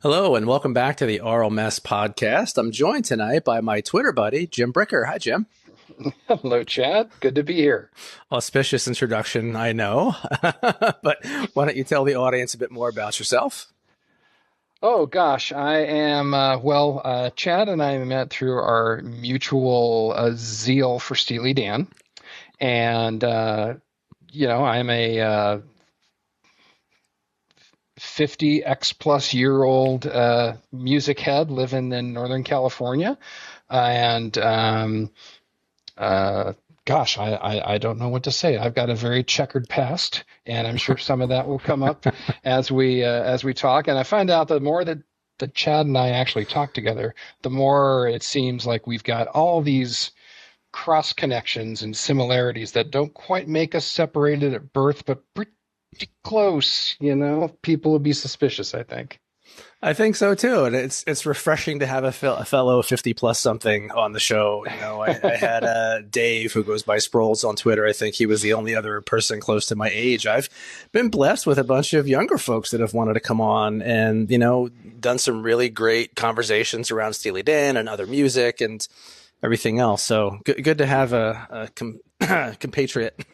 Hello and welcome back to the Aural Mess podcast. I'm joined tonight by my Twitter buddy, Jim Bricker. Hi, Jim. Hello, Chad. Good to be here. Auspicious introduction, I know. But why don't you tell the audience a bit more about yourself? Oh gosh, I am Chad and I met through our mutual zeal for Steely Dan, and I'm a 50x plus year old music head living in Northern California, and gosh, I don't know what to say. I've got a very checkered past, and I'm sure some of that will come up as we talk. And I find out the more that Chad and I actually talk together, the more it seems like we've got all these cross connections and similarities that don't quite make us separated at birth, but pretty close. People would be suspicious, I think. I think so too, and it's refreshing to have a fellow 50 plus something on the show. I had Dave, who goes by Sproles on Twitter. I think he was the only other person close to my age. I've been blessed with a bunch of younger folks that have wanted to come on and done some really great conversations around Steely Dan and other music and everything else. So good to have a compatriot.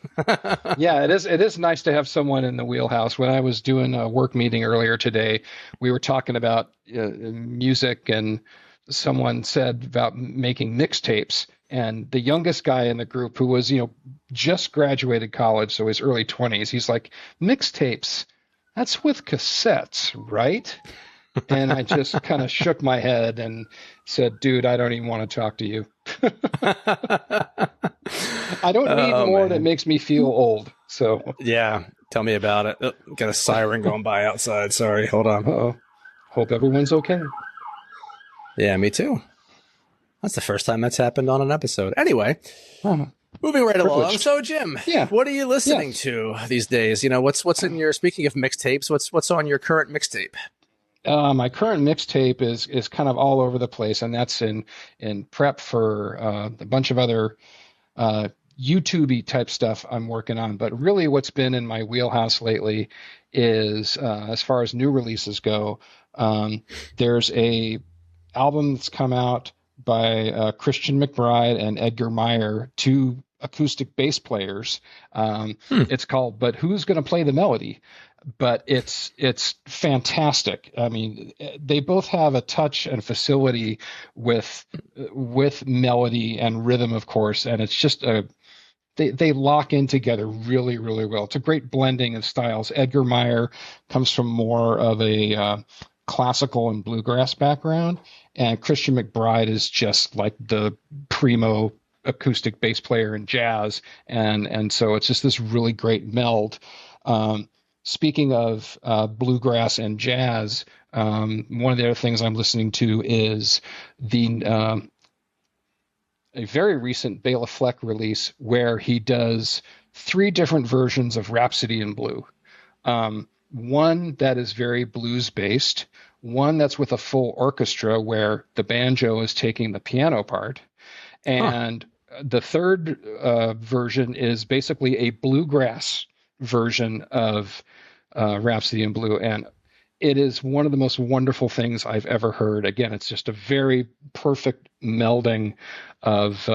Yeah, it is nice to have someone in the wheelhouse. When I was doing a work meeting earlier today, we were talking about music, and someone said about making mixtapes. And the youngest guy in the group, who was just graduated college, so his early 20s, he's like, mixtapes, that's with cassettes, right? And I just kind of shook my head and said, dude, I don't even want to talk to you. I don't need more that makes me feel old. So yeah, tell me about it. Oh, got a siren going by outside. Sorry, hold on. Uh-oh. Hope everyone's okay. Yeah, me too. That's the first time that's happened on an episode. Anyway, moving right along. So, Jim, what are you listening to these days? What's in your, speaking of mixtapes, what's on your current mixtape? My current mixtape is kind of all over the place, and that's in prep for a bunch of other YouTube-y type stuff I'm working on. But really what's been in my wheelhouse lately is, as far as new releases go, there's a album that's come out by Christian McBride and Edgar Meyer, two acoustic bass players. It's called But Who's Gonna Play the Melody? But it's fantastic. I mean, they both have a touch and facility with melody and rhythm, of course, and it's just they lock in together really, really well. It's a great blending of styles. Edgar Meyer comes from more of a classical and bluegrass background, and Christian McBride is just like the primo acoustic bass player in jazz, and so it's just this really great meld. Speaking of bluegrass and jazz, one of the other things I'm listening to is a very recent Bela Fleck release where he does 3 different versions of Rhapsody in Blue. One that is very blues-based, one that's with a full orchestra where the banjo is taking the piano part, and the third version is basically a bluegrass version of Rhapsody in Blue, and it is one of the most wonderful things I've ever heard. Again, it's just a very perfect melding of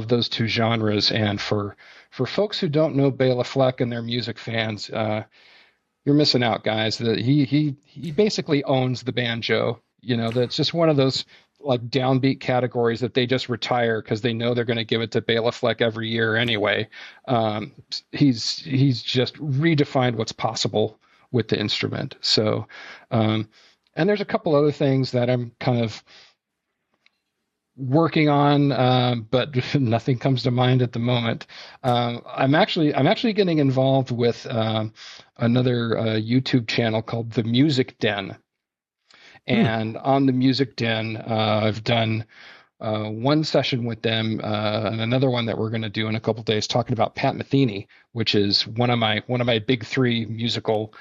those two genres. And for folks who don't know Bela Fleck and their music fans, you're missing out, guys. He basically owns the banjo. That's just one of those like downbeat categories that they just retire because they know they're going to give it to Bela Fleck every year anyway. He's just redefined what's possible with the instrument. So, and there's a couple other things that I'm kind of working on, but nothing comes to mind at the moment. I'm actually getting involved with another YouTube channel called The Music Den. And on the Music Den, I've done one session with them, and another one that we're going to do in a couple of days, talking about Pat Metheny, which is one of my big 3 musical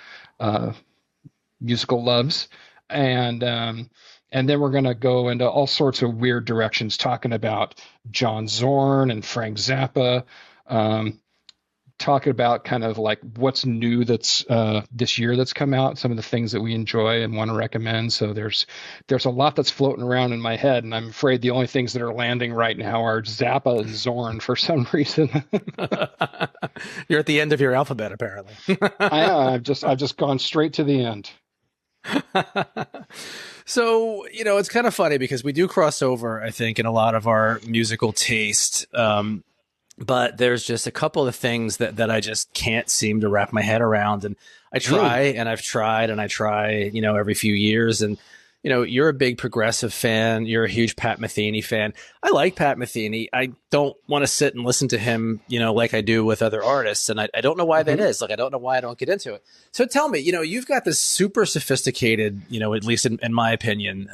loves, and then we're going to go into all sorts of weird directions, talking about John Zorn and Frank Zappa, talking about kind of like what's new that's this year that's come out, some of the things that we enjoy and want to recommend. So there's a lot that's floating around in my head, and I'm afraid the only things that are landing right now are Zappa and Zorn for some reason. You're at the end of your alphabet, apparently. I've just gone straight to the end. So, it's kind of funny because we do cross over, I think, in a lot of our musical taste. But there's just a couple of things that I just can't seem to wrap my head around. And I try and I've tried and I try, every few years. And, you're a big Progressive fan. You're a huge Pat Metheny fan. I like Pat Metheny. I don't want to sit and listen to him, like I do with other artists. And I don't know why that is. Like, I don't know why I don't get into it. So tell me, you've got this super sophisticated, at least in my opinion,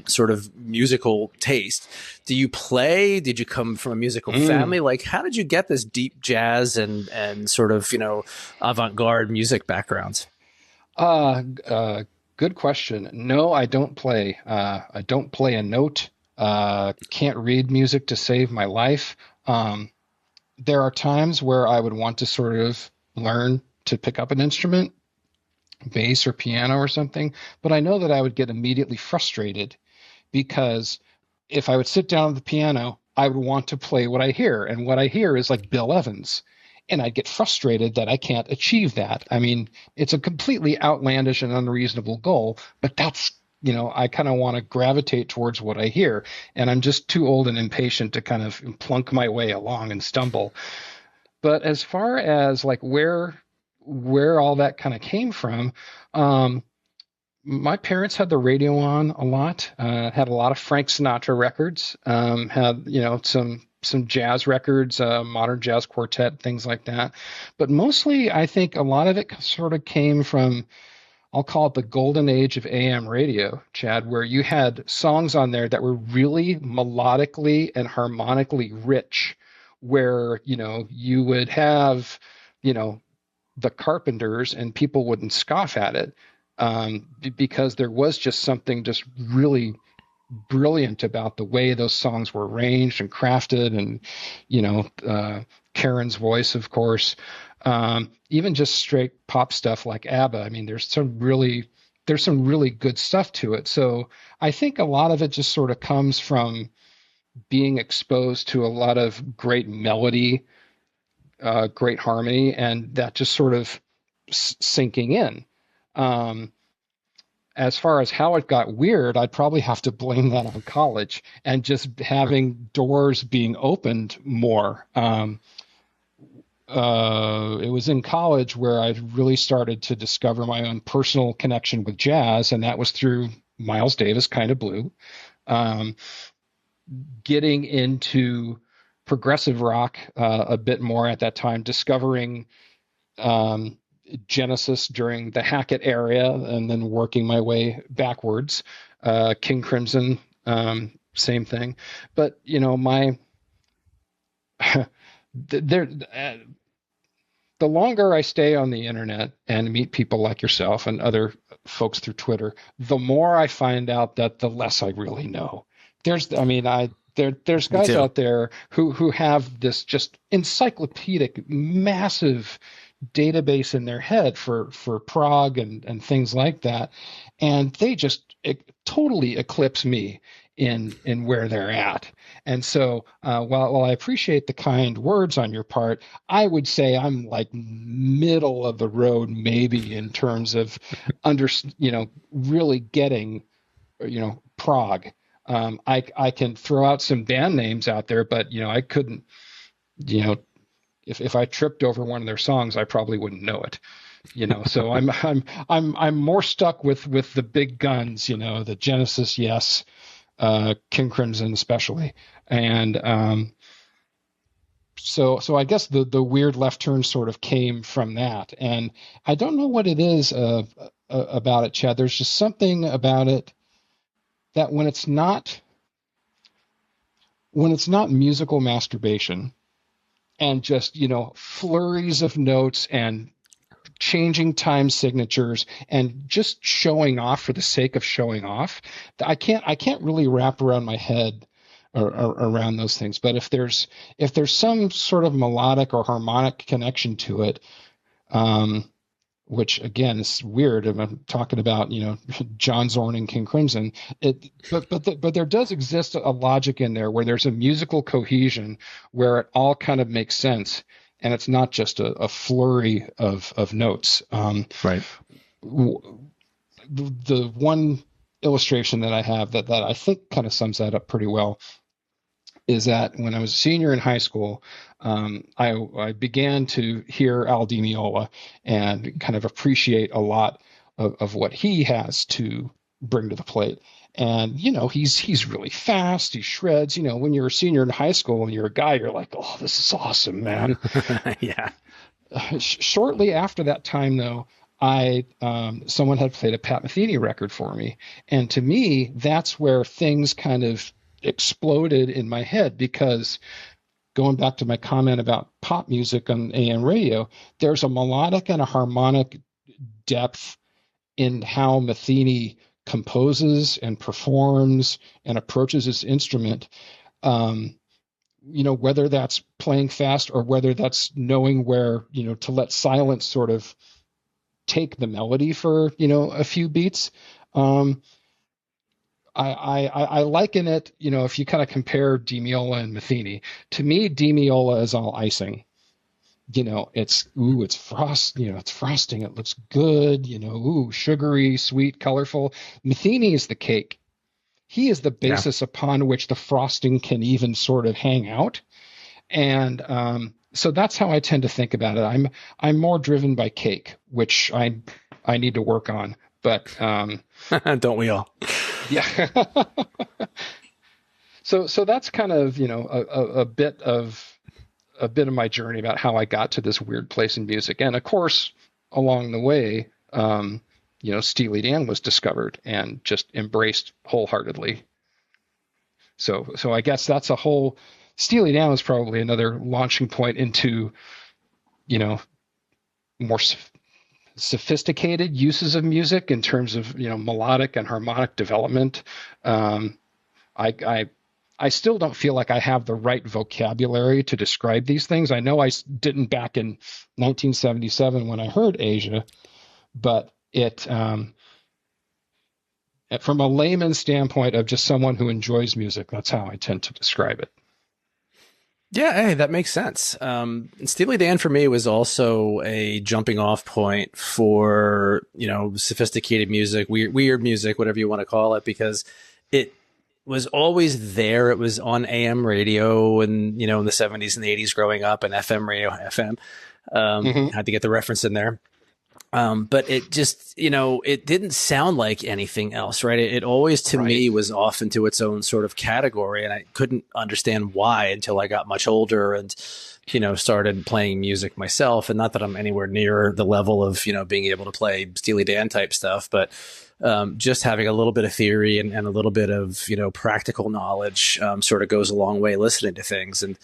sort of musical taste. Do you play? Did you come from a musical family? Like, how did you get this deep jazz and sort of, avant-garde music backgrounds? Good question. No, I don't play. I don't play a note. Can't read music to save my life. There are times where I would want to sort of learn to pick up an instrument, bass or piano or something, but I know that I would get immediately frustrated because if I would sit down at the piano, I would want to play what I hear, and what I hear is like Bill Evans. And I'd get frustrated that I can't achieve that. I mean, it's a completely outlandish and unreasonable goal, but that's, I kind of want to gravitate towards what I hear. And I'm just too old and impatient to kind of plunk my way along and stumble. But as far as like where all that kind of came from, my parents had the radio on a lot, had a lot of Frank Sinatra records, had, some jazz records, modern jazz quartet, things like that. But mostly, I think a lot of it sort of came from, I'll call it the golden age of AM radio, Chad, where you had songs on there that were really melodically and harmonically rich, where, you would have, the Carpenters and people wouldn't scoff at it, because there was just something just really brilliant about the way those songs were arranged and crafted, and Karen's voice, of course, even just straight pop stuff like ABBA. I mean, there's some really good stuff to it. So I think a lot of it just sort of comes from being exposed to a lot of great melody, great harmony, and that just sort of sinking in. As far as how it got weird, I'd probably have to blame that on college and just having doors being opened more. It was in college where I really started to discover my own personal connection with jazz, and that was through Miles Davis' Kind of Blue. Getting into progressive rock a bit more at that time, discovering Genesis during the Hackett era, and then working my way backwards. King Crimson, same thing. But the longer I stay on the internet and meet people like yourself and other folks through Twitter, the more I find out that the less I really know. There's guys out there who have this just encyclopedic, massive database in their head for prog and things like that, and they just totally eclipse me in where they're at. And so while I appreciate the kind words on your part, I would say I'm like middle of the road maybe in terms of really getting prog. I can throw out some band names out there, but I couldn't, if I tripped over one of their songs, I probably wouldn't know it. So I'm more stuck with the big guns, the Genesis, yes, King Crimson especially, and so I guess the weird left turn sort of came from that, and I don't know what it is about it, Chad. There's just something about it that when it's not musical masturbation and just flurries of notes and changing time signatures and just showing off for the sake of showing off, I can't really wrap around my head around those things. But if there's some sort of melodic or harmonic connection to it, which again is weird. I'm talking about, John Zorn and King Crimson. But there does exist a logic in there where there's a musical cohesion where it all kind of makes sense, and it's not just a flurry of notes. Right. The one illustration that I have that I think kind of sums that up pretty well is that when I was a senior in high school, I began to hear Al Di Meola and kind of appreciate a lot of what he has to bring to the plate. And, he's really fast. He shreds. When you're a senior in high school and you're a guy, you're like, oh, this is awesome, man. Yeah. Shortly after that time, though, someone had played a Pat Metheny record for me. And to me, that's where things kind of exploded in my head, because going back to my comment about pop music on AM radio, there's a melodic and a harmonic depth in how Metheny composes and performs and approaches his instrument. Whether that's playing fast or whether that's knowing where, to let silence sort of take the melody for, a few beats. I liken it, if you kind of compare Di Meola and Metheny. To me, Di Meola is all icing. It's it's frosting. It looks good. Sugary, sweet, colorful. Metheny is the cake. He is the basis upon which the frosting can even sort of hang out. And so that's how I tend to think about it. I'm more driven by cake, which I need to work on. But don't we all? Yeah. So that's kind of, a bit of my journey about how I got to this weird place in music. And of course, along the way, Steely Dan was discovered and just embraced wholeheartedly. So I guess that's Steely Dan was probably another launching point into, more sophisticated uses of music in terms of, melodic and harmonic development. I still don't feel like I have the right vocabulary to describe these things. I know I didn't back in 1977 when I heard Asia, but it, from a layman's standpoint of just someone who enjoys music, that's how I tend to describe it. Yeah, hey, that makes sense. Steely Dan for me was also a jumping off point for, sophisticated music, weird music, whatever you want to call it, because it was always there. It was on AM radio and, in the 70s and the 80s growing up, and FM radio, FM. Had to get the reference in there. But it just, it didn't sound like anything else, right? It always, to me, was off into its own sort of category. And I couldn't understand why until I got much older and, started playing music myself. And not that I'm anywhere near the level of, being able to play Steely Dan type stuff, but just having a little bit of theory and a little bit of, practical knowledge sort of goes a long way listening to things. And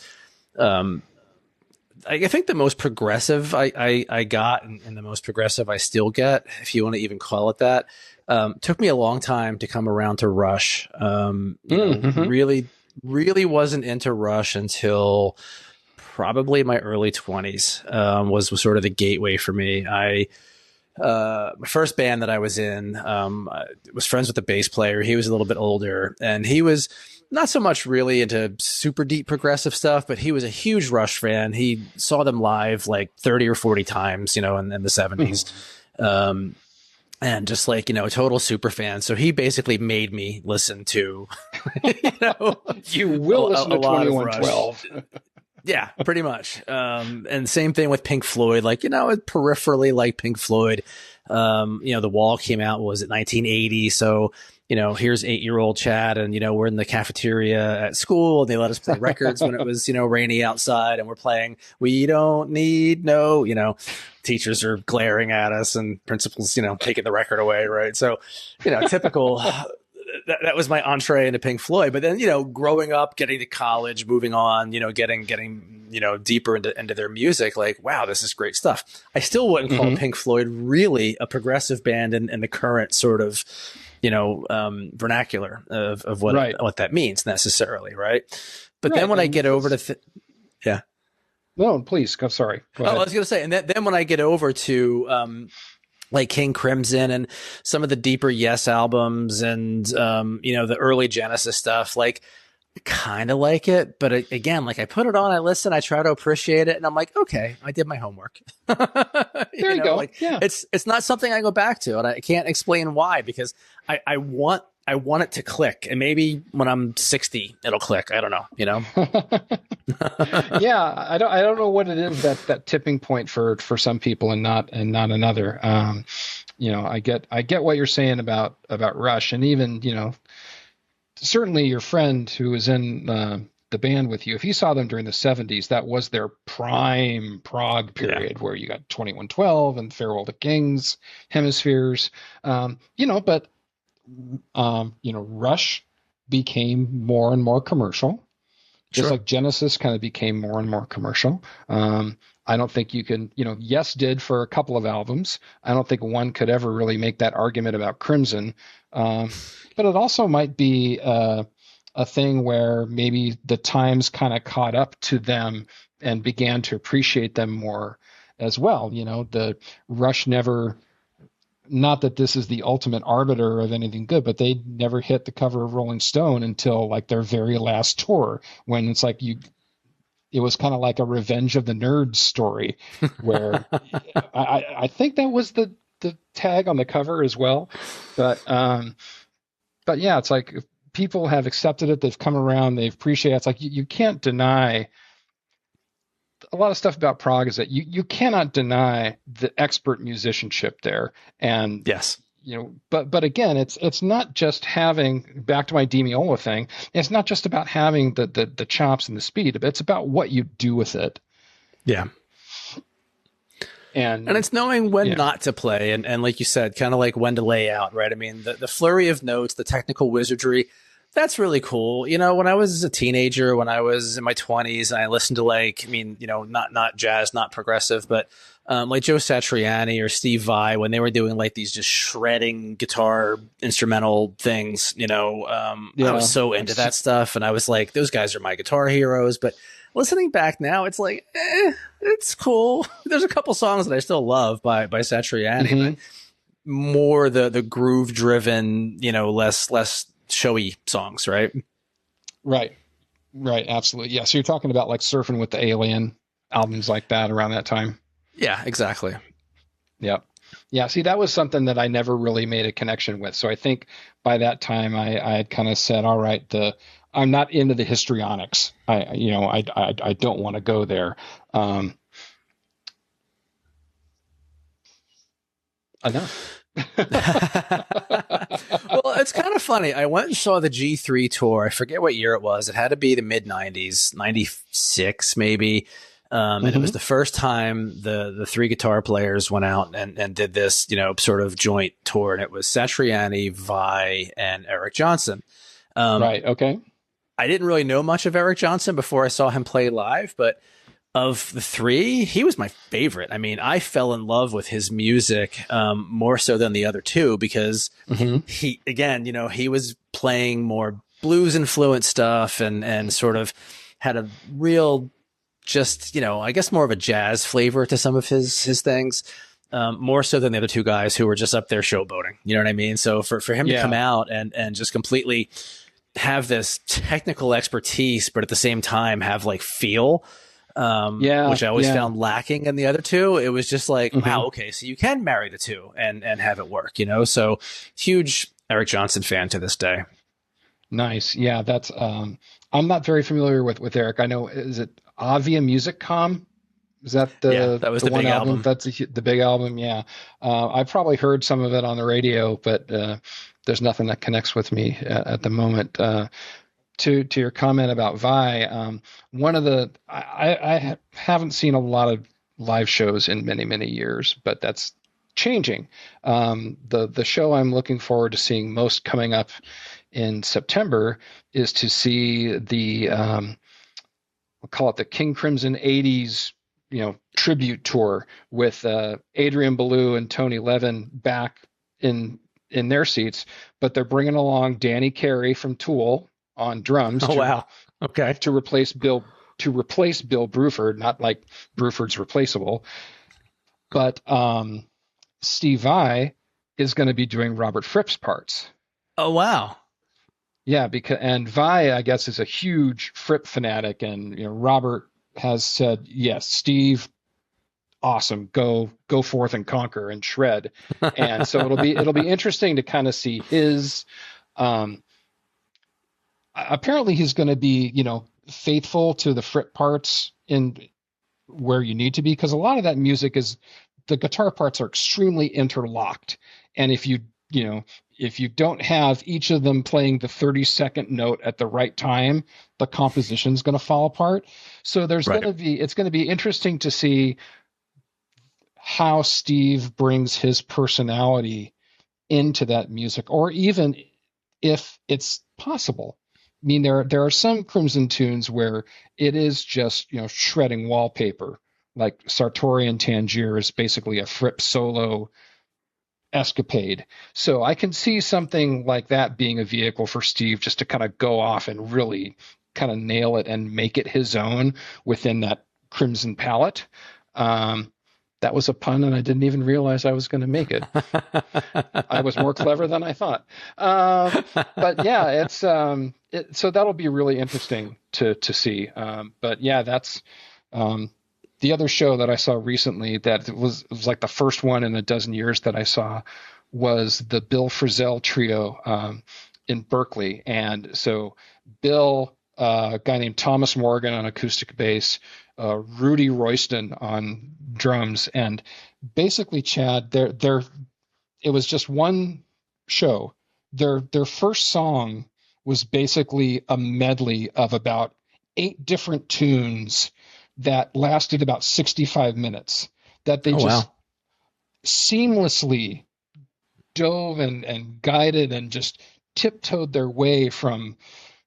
I think the most progressive I got, and the most progressive I still get, if you want to even call it that, took me a long time to come around to Rush. Really wasn't into Rush until probably my early 20s. Was sort of the gateway for me. My first band that I was in, was friends with the bass player. He was a little bit older, and he was not so much really into super deep progressive stuff, but he was a huge Rush fan. He saw them live like 30 or 40 times, in the 70s. And just like, a total super fan. So he basically made me listen to, you will listen to 2112. Yeah, pretty much. And same thing with Pink Floyd, like, peripherally like Pink Floyd. The Wall came out, was it 1980? So, here's 8-year-old Chad, and, we're in the cafeteria at school, and they let us play records when it was, rainy outside, and we're playing We Don't Need No, teachers are glaring at us, and principals, taking the record away, right? So, typical. That was my entree into Pink Floyd. But then, growing up, getting to college, moving on, getting deeper into their music, like, wow, this is great stuff. I still wouldn't call Pink Floyd really a progressive band in the current sort of vernacular of Right. what that means necessarily, right? But Right. then when I And get over to yeah. no, please. I'm sorry. Go Oh, I ahead. was going to say, and then when I get over to like King Crimson and some of the deeper Yes albums and the early Genesis stuff, like kind of like it, but again, like I put it on, I listen, I try to appreciate it, and I'm like, okay, I did my homework. There you go. Like Yeah. it's not something I go back to, and I can't explain why, because I want it to click, and maybe when I'm 60 it'll click. I don't know, Yeah, I don't know what it is, that tipping point for some people and not another. I get what you're saying about Rush, and even certainly your friend who was in the band with you, if you saw them during the 70s, that was their prime prog period, where you got 2112 and Farewell to Kings, Hemispheres, but Rush became more and more commercial. Just like Genesis kind of became more and more commercial. I don't think you can, Yes did for a couple of albums. I don't think one could ever really make that argument about Crimson. But it also might be a thing where maybe the times kind of caught up to them and began to appreciate them more as well. The Rush never, not that this is the ultimate arbiter of anything good, but they never hit the cover of Rolling Stone until like their very last tour, when it's like it was kind of like a Revenge of the Nerds story, where I think that was the tag on the cover as well. But yeah, it's like people have accepted it. They've come around. They've appreciated it. It's like you can't deny. A lot of stuff about prog is that you cannot deny the expert musicianship there. And yes, but again, it's not just having, back to my Di Meola thing, it's not just about having the chops and the speed, it's about what you do with it. Yeah. And it's knowing when not to play, and like you said, kind of like when to lay out, right? I mean, the flurry of notes, the technical wizardry, that's really cool. When I was a teenager, when I was in my 20s, and I listened to not jazz, not progressive, but like Joe Satriani or Steve Vai, when they were doing like these just shredding guitar instrumental things, I was so into that stuff, and I was like, those guys are my guitar heroes. But listening back now, it's like, it's cool. There's a couple songs that I still love by Satriani, but more the groove driven, less showy songs, right? Right, absolutely. Yeah. So you're talking about like Surfing with the Alien, albums like that around that time. Yeah, exactly. Yeah. See, that was something that I never really made a connection with. So I think by that time I had kind of said, all right, I'm not into the histrionics. I don't want to go there. Enough. Well, it's kind of funny. I went and saw the G3 tour. I forget what year it was. It had to be the mid 90s, 96 maybe. And it was the first time the three guitar players went out and did this, sort of joint tour. And it was Satriani, Vai, and Eric Johnson. Right. Okay. I didn't really know much of Eric Johnson before I saw him play live, but of the three, he was my favorite. I mean, I fell in love with his music more so than the other two, because he was playing more blues influenced stuff and sort of had a real, just, I guess more of a jazz flavor to some of his things, more so than the other two guys who were just up there showboating. You know what I mean? So for him to come out and just completely have this technical expertise, but at the same time have like feel, which I always found lacking in the other two. It was just like, wow, okay, so you can marry the two and have it work, So huge Eric Johnson fan to this day. Nice. Yeah, that's I'm not very familiar with Eric. I know, is it Avia Music.com? Is that that was the one big album? That's the big album. Yeah. I've probably heard some of it on the radio, but there's nothing that connects with me at the moment. To your comment about Vai, one of the I haven't seen a lot of live shows in many years, but that's changing. The show I'm looking forward to seeing most coming up in September is to see the we'll call it the King Crimson 80s tribute tour with Adrian Belew and Tony Levin back in in their seats, but they're bringing along Danny Carey from Tool on drums. Oh, wow. Okay. To replace Bill Bruford, not like Bruford's replaceable, but Steve Vai is going to be doing Robert Fripp's parts. Oh, wow. Yeah, and Vai, I guess, is a huge Fripp fanatic, and Robert has said, yes, Steve, awesome, go forth and conquer and shred. And so it'll be interesting to kind of see his. Apparently, he's going to be faithful to the Fripp parts in where you need to be, because a lot of that music is, the guitar parts are extremely interlocked, and if you don't have each of them playing the 32nd note at the right time, the composition is going to fall apart. So it's going to be interesting to see how Steve brings his personality into that music, or even if it's possible. I mean, there are some Crimson tunes where it is just, shredding wallpaper, like Sartori and Tangier is basically a Fripp solo escapade. So I can see something like that being a vehicle for Steve just to kind of go off and really kind of nail it and make it his own within that Crimson palette. That was a pun, and I didn't even realize I was going to make it. I was more clever than I thought. But yeah, it's so that'll be really interesting to see. But yeah, that's the other show that I saw recently that was like the first one in a dozen years that I saw was the Bill Frisell trio in Berkeley. And so Bill, a guy named Thomas Morgan on acoustic bass, Rudy Royston on drums, and basically, Chad, it was just one show. Their first song was basically a medley of about 8 different tunes that lasted about 65 minutes, that they seamlessly dove and guided and just tiptoed their way from,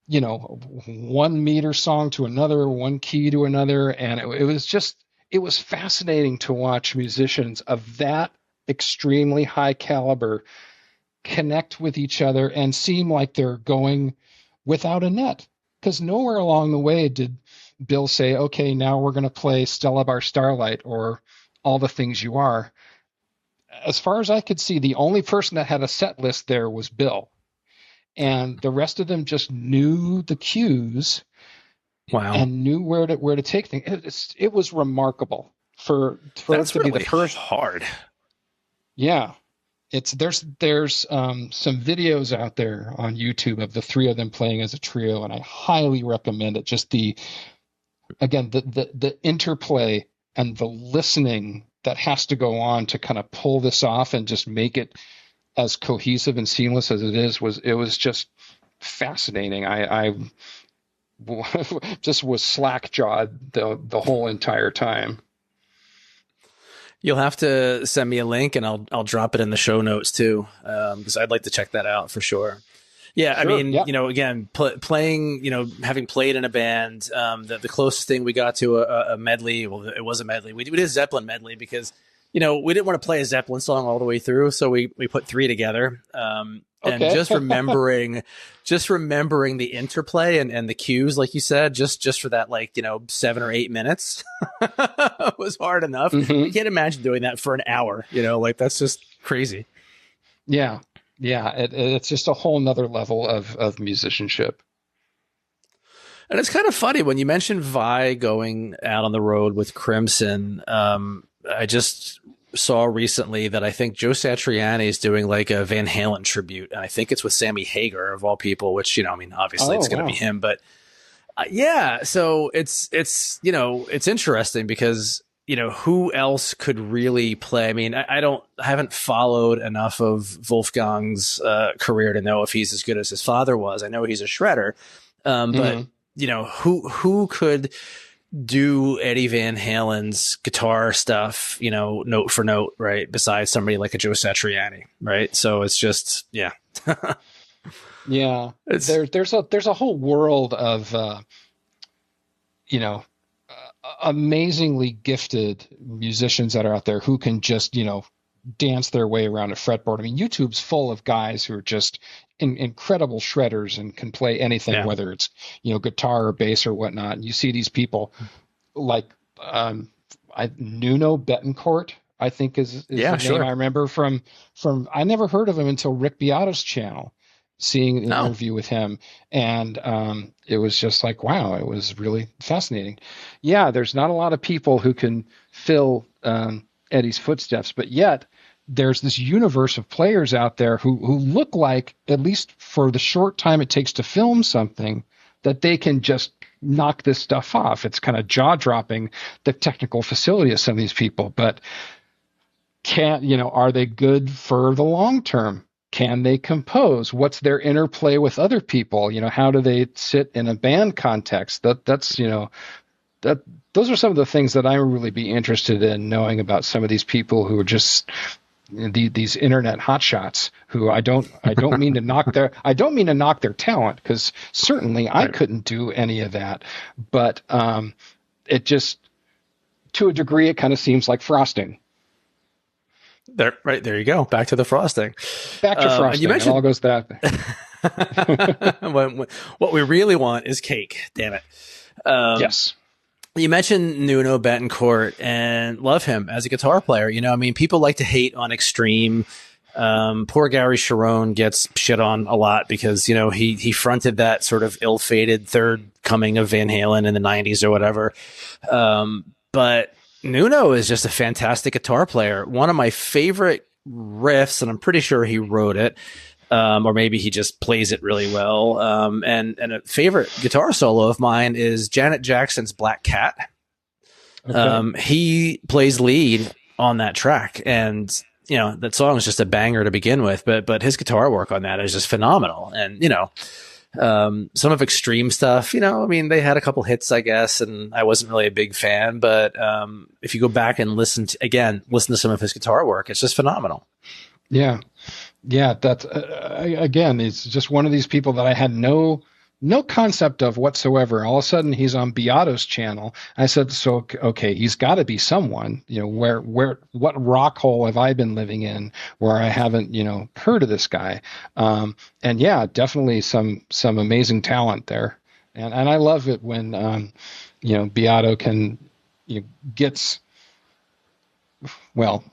1 meter song to another, 1 key to another. And it was fascinating to watch musicians of that extremely high caliber connect with each other and seem like they're going without a net. Because nowhere along the way did Bill say, okay, now we're going to play Stella Bar Starlight or All the Things You Are. As far as I could see, the only person that had a set list there was Bill. And the rest of them just knew the cues. Wow. And knew where to take things. It was remarkable for it to be the first. Hard. Yeah. There's some videos out there on YouTube of the 3 of them playing as a trio, and I highly recommend it. Just the interplay and the listening that has to go on to kind of pull this off and just make it as cohesive and seamless as it was just fascinating. I just was slack-jawed the whole entire time. You'll have to send me a link, and I'll drop it in the show notes too, because I'd like to check that out for sure. Yeah, sure, I mean, yeah. Again, playing, having played in a band, the closest thing we got to a medley, well, it was a medley. We did a Zeppelin medley because, we didn't want to play a Zeppelin song all the way through, so we put 3 together. And just remembering the interplay and the cues, like you said, just for that, 7 or 8 minutes was hard enough. Mm-hmm. You can't imagine doing that for an hour, that's just crazy. Yeah. Yeah. It's just a whole nother level of musicianship. And it's kind of funny when you mentioned Vai going out on the road with Crimson. I just saw recently that I think Joe Satriani is doing like a Van Halen tribute, and I think it's with Sammy Hagar of all people, which, obviously it's going to be him, but yeah. So it's interesting because, who else could really play? I mean, I haven't followed enough of Wolfgang's career to know if he's as good as his father was. I know he's a shredder, but who could do Eddie Van Halen's guitar stuff, note for note, right? Besides somebody like a Joe Satriani, right? So it's just, yeah. Yeah. There's a whole world of, amazingly gifted musicians that are out there who can just, dance their way around a fretboard. I mean, YouTube's full of guys who are just incredible shredders and can play anything, whether it's, guitar or bass or whatnot. And you see these people like Nuno Bettencourt, I think is the name I remember from. I never heard of him until Rick Beato's channel, seeing an interview with him, and it was just like, wow, it was really fascinating. Yeah, there's not a lot of people who can fill Eddie's footsteps, but yet there's this universe of players out there who look like, at least for the short time it takes to film something, that they can just knock this stuff off. It's kind of jaw-dropping, the technical facility of some of these people, but are they good for the long term? Can they compose? What's their interplay with other people? How do they sit in a band context? Those are some of the things that I would really be interested in knowing about some of these people who are just these internet hotshots who I don't mean to knock their talent, because certainly I couldn't do any of that, but it just, to a degree, it kind of seems like frosting. There you go. Back to the frosting. Back to frosting. You mentioned, it all goes that. What we really want is cake. Damn it. Yes. You mentioned Nuno Bettencourt, and love him as a guitar player. People like to hate on Extreme. Poor Gary Sharon gets shit on a lot because, he fronted that sort of ill-fated third coming of Van Halen in the 90s or whatever. But Nuno is just a fantastic guitar player. One of my favorite riffs, and I'm pretty sure he wrote it, or maybe he just plays it really well. And a favorite guitar solo of mine is Janet Jackson's Black Cat. Okay. He plays lead on that track, and that song is just a banger to begin with. But his guitar work on that is just phenomenal. And some of Extreme stuff, they had a couple hits, I guess, and I wasn't really a big fan. But if you go back and listen to some of his guitar work, it's just phenomenal. Yeah. That's again, it's just one of these people that I had no concept of whatsoever. All of a sudden, he's on Beato's channel. I said, so okay, he's got to be someone. What rock hole have I been living in where I haven't heard of this guy? And yeah, definitely some amazing talent there. And I love it when Beato can gets well.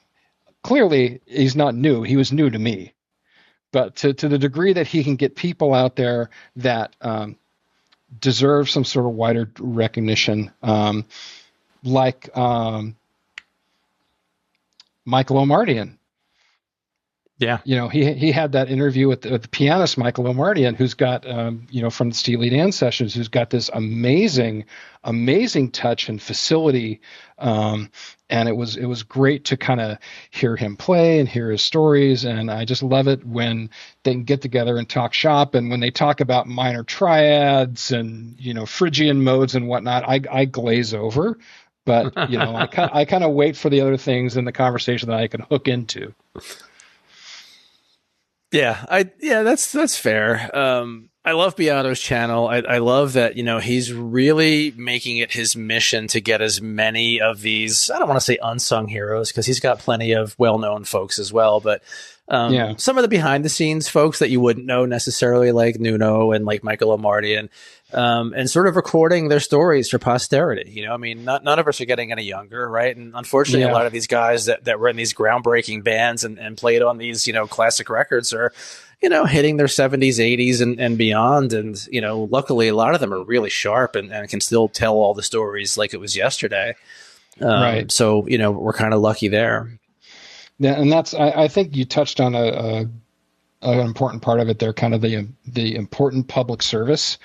Clearly, he's not new. He was new to me. But to the degree that he can get people out there that deserve some sort of wider recognition, like Michael O'Mardian. Yeah. He had that interview with the pianist Michael O'Mardian, who's got, from the Steely Dan sessions, who's got this amazing touch and facility. And it was great to kind of hear him play and hear his stories. And I just love it when they can get together and talk shop. And when they talk about minor triads and, Phrygian modes and whatnot, I glaze over. But, I kind of wait for the other things in the conversation that I can hook into. Yeah, that's fair. I love Beato's channel. I love that, he's really making it his mission to get as many of these, I don't want to say unsung heroes, because he's got plenty of well-known folks as well, but some of the behind-the-scenes folks that you wouldn't know necessarily, like Nuno and like Michael O'Mardian, and sort of recording their stories for posterity. None of us are getting any younger, right? And unfortunately, a lot of these guys that were in these groundbreaking bands and played on these, classic records are, hitting their 70s, 80s and beyond. And, luckily, a lot of them are really sharp and can still tell all the stories like it was yesterday. Right. So, we're kind of lucky there. Yeah, and that's I think you touched on an important part of it there, kind of the important public service.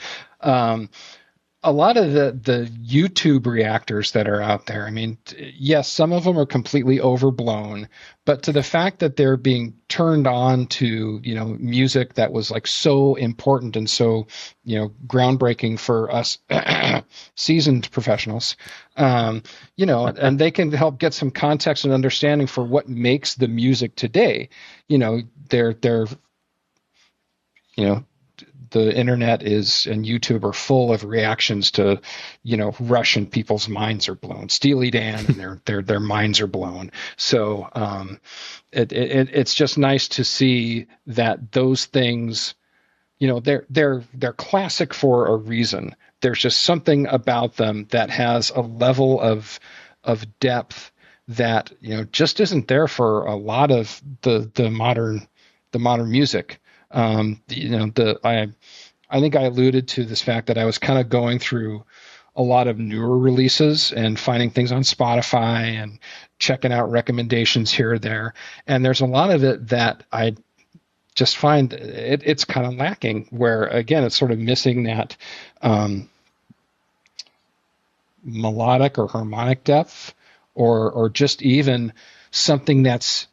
A lot of the YouTube reactors that are out there, yes, some of them are completely overblown, but to the fact that they're being turned on to, music that was like so important and so, groundbreaking for us seasoned professionals, and they can help get some context and understanding for what makes the music today. the internet is and YouTube are full of reactions to, Rush, and people's minds are blown. Steely Dan, and their minds are blown. So it's just nice to see that those things, they're classic for a reason. There's just something about them that has a level of depth that just isn't there for a lot of the modern music. I think I alluded to this fact that I was kind of going through a lot of newer releases and finding things on Spotify and checking out recommendations here or there, and there's a lot of it that I just find it's kind of lacking, where again it's sort of missing that melodic or harmonic depth, or just even something that's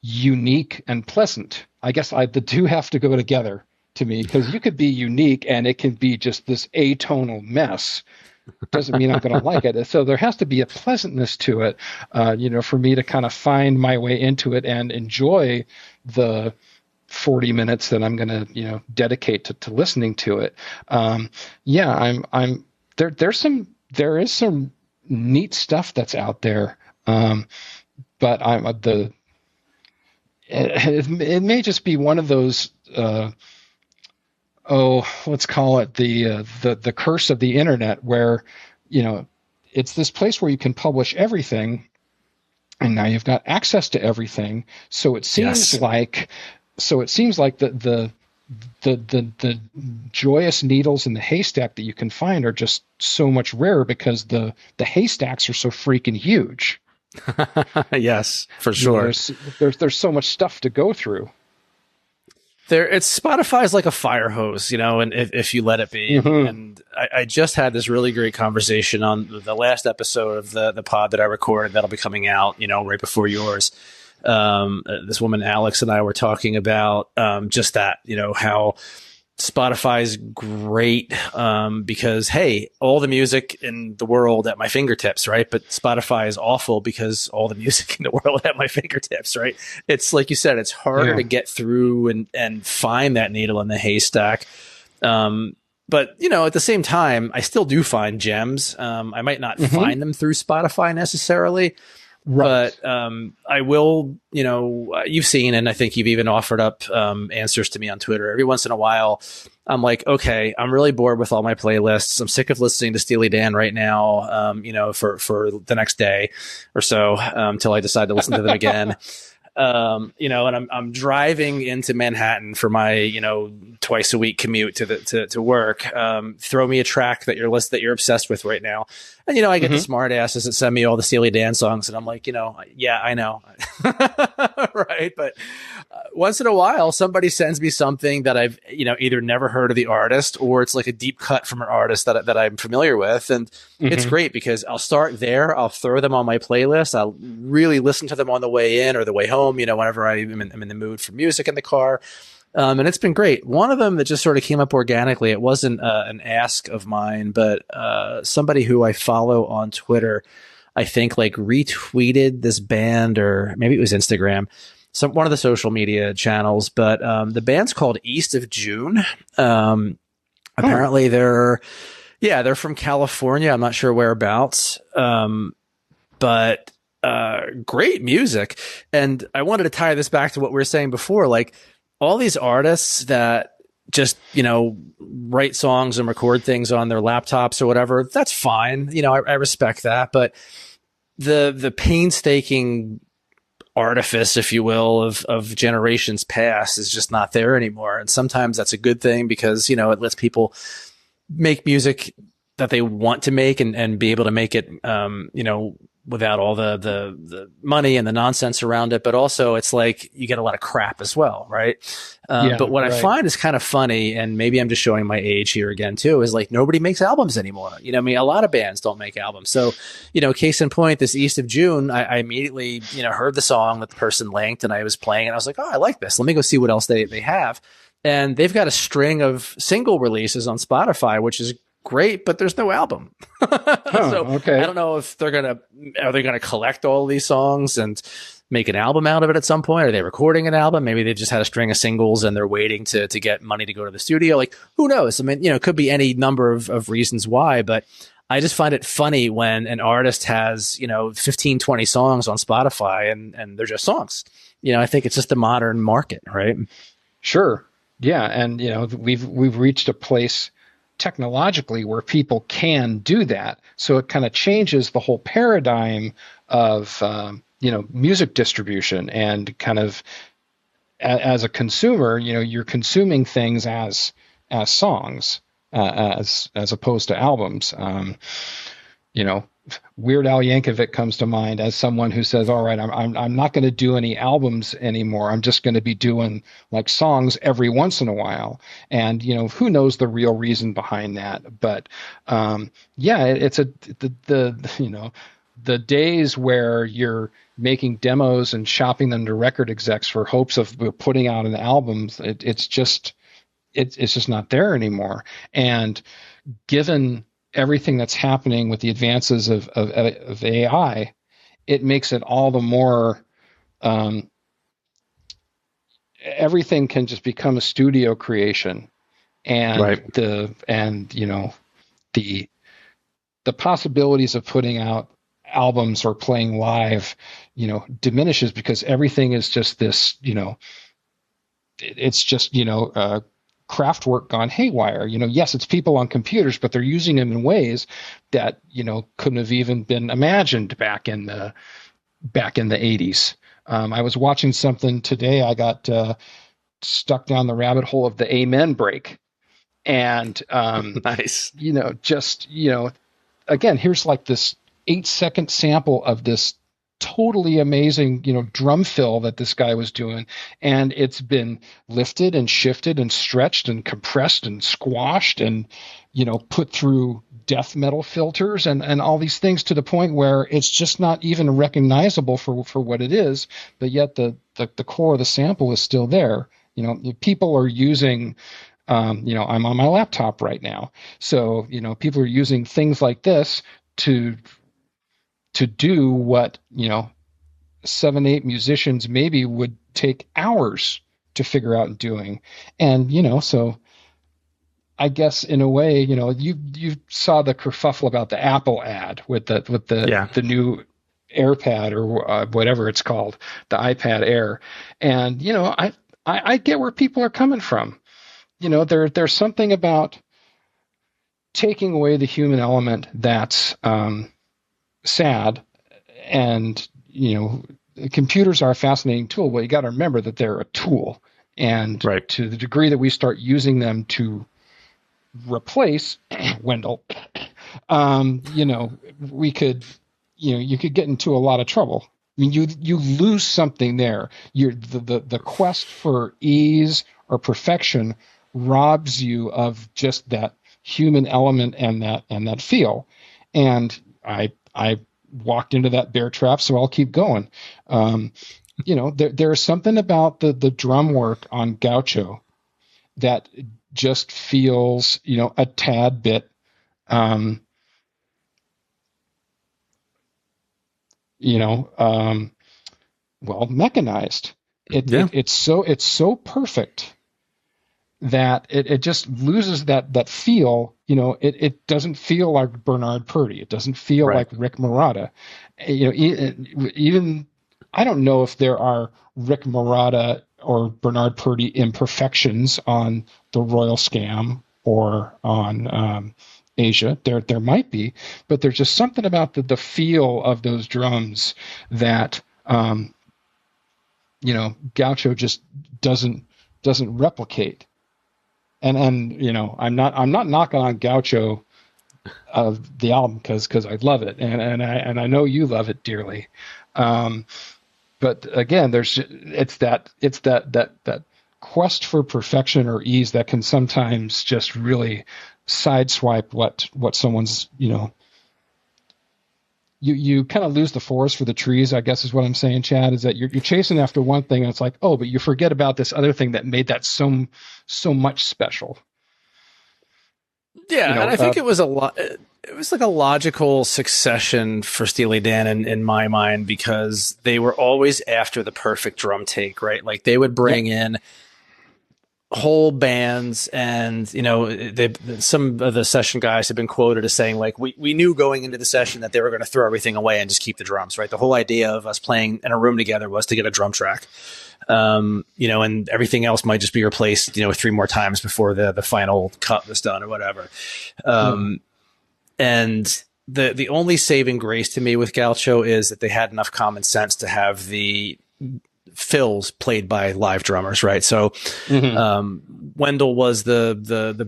unique and pleasant. I guess the two have to go together to me, because you could be unique and it can be just this atonal mess. Doesn't mean I'm going to like it. So there has to be a pleasantness to it, for me to kind of find my way into it and enjoy the 40 minutes that I'm going to, dedicate to listening to it. There is some neat stuff that's out there. But it may just be one of those, let's call it the curse of the internet, where, it's this place where you can publish everything, and now you've got access to everything. So it seems like the joyous needles in the haystack that you can find are just so much rarer, because the haystacks are so freaking huge. Yes, for sure. There's so much stuff to go through. Spotify's like a fire hose, and if you let it be. Mm-hmm. And I just had this really great conversation on the last episode of the pod that I recorded that'll be coming out, right before yours. This woman Alex and I were talking about just that, how Spotify's great because, hey, all the music in the world at my fingertips, right? But Spotify is awful because all the music in the world at my fingertips, right? It's like you said, it's harder to get through and find that needle in the haystack. But, at the same time, I still do find gems. I might not find them through Spotify necessarily. Right. But I will, you've seen, and I think you've even offered up answers to me on Twitter. Every once in a while, I'm like, okay, I'm really bored with all my playlists. I'm sick of listening to Steely Dan right now, for the next day or so until I decide to listen to them again. And I'm driving into Manhattan for my, twice a week commute to work. Throw me a track that you're obsessed with right now. And, I get the smart asses that send me all the Steely Dan songs, and I'm like, yeah, I know. Right. But once in a while, somebody sends me something that I've, either never heard of the artist, or it's like a deep cut from an artist that I'm familiar with. And it's great because I'll start there. I'll throw them on my playlist. I'll really listen to them on the way in or the way home, whenever I'm in the mood for music in the car. And it's been great. One of them that just sort of came up organically, it wasn't an ask of mine, but somebody who I follow on Twitter, I think retweeted this band, or maybe it was Instagram, one of the social media channels, but the band's called East of June. Apparently they're from California. I'm not sure whereabouts, but great music. And I wanted to tie this back to what we were saying before, all these artists that just, write songs and record things on their laptops or whatever, that's fine. I respect that. But the painstaking artifice, if you will, of generations past is just not there anymore. And sometimes that's a good thing because, it lets people make music that they want to make and be able to make it, without all the money and the nonsense around it. But also it's like you get a lot of crap as well. Right. But what I find is kind of funny, and maybe I'm just showing my age here again too, is nobody makes albums anymore. A lot of bands don't make albums. So, case in point, this East of June, I immediately, heard the song that the person linked, and I was playing, and I was like, oh, I like this. Let me go see what else they have. And they've got a string of single releases on Spotify, which is great, but there's no album. So I don't know if are they gonna collect all these songs and make an album out of it at some point? Are they recording an album? Maybe they just had a string of singles and they're waiting to get money to go to the studio. Like, who knows? I mean, it could be any number of reasons why, but I just find it funny when an artist has, 15, 20 songs on Spotify and they're just songs. I think it's just the modern market, right? Sure. Yeah. And, we've reached a place technologically where people can do that. So it kind of changes the whole paradigm of, music distribution, and kind of as a consumer, you're consuming things as songs, as opposed to albums. Weird Al Yankovic comes to mind as someone who says, all right, I'm not going to do any albums anymore. I'm just going to be doing like songs every once in a while. And, who knows the real reason behind that. But, it's the days where you're making demos and shopping them to record execs for hopes of putting out an album. It's just not there anymore. And given everything that's happening with the advances of AI, it makes it all the more, everything can just become a studio creation, and right. the possibilities of putting out albums or playing live, diminishes, because everything is just this, it's just, craft work gone haywire. Yes, it's people on computers, but they're using them in ways that, couldn't have even been imagined back in the 80s. I was watching something today. I got stuck down the rabbit hole of the Amen break. And, nice. Again, here's like this 8-second sample of this totally amazing, drum fill that this guy was doing. And it's been lifted and shifted and stretched and compressed and squashed and, put through death metal filters and all these things, to the point where it's just not even recognizable for what it is. But yet the core of the sample is still there. People are using, I'm on my laptop right now. So, people are using things like this to do what, 7-8 musicians maybe would take hours to figure out doing. And, so I guess in a way, you saw the kerfuffle about the Apple ad with the new AirPad or whatever it's called, the iPad Air. And, I get where people are coming from. There's something about taking away the human element that's, sad. And computers are a fascinating tool, but you got to remember that they're a tool, and right. To the degree that we start using them to replace Wendell, we could, you could get into a lot of trouble. I mean, you lose something there. The quest for ease or perfection robs you of just that human element and that feel. And I walked into that bear trap, so I'll keep going. There's something about the drum work on Gaucho that just feels, a tad bit, mechanized. It's so perfect that it just loses that feel. It doesn't feel like Bernard Purdy. It doesn't feel right. like Rick Marotta. Even I don't know if there are Rick Marotta or Bernard Purdy imperfections on the Royal Scam or on Asia. There might be, but there's just something about the feel of those drums that Gaucho just doesn't replicate. And I'm not knocking on Gaucho the album because I love it and I know you love it dearly. But again, it's that quest for perfection or ease that can sometimes just really sideswipe what someone's, you kind of lose the forest for the trees, I guess is what I'm saying, Chad, is that you're chasing after one thing and it's like, oh, but you forget about this other thing that made that so much special. Yeah, and I think it was a lot. It was like a logical succession for Steely Dan in my mind, because they were always after the perfect drum take, right? Like they would bring in whole bands, and some of the session guys have been quoted as saying, like, we knew going into the session that they were going to throw everything away and just keep the drums, right? The whole idea of us playing in a room together was to get a drum track. And everything else might just be replaced, 3 more times before the final cut was done or whatever. And the only saving grace to me with Gaucho is that they had enough common sense to have the fills played by live drummers, right? So Wendell was the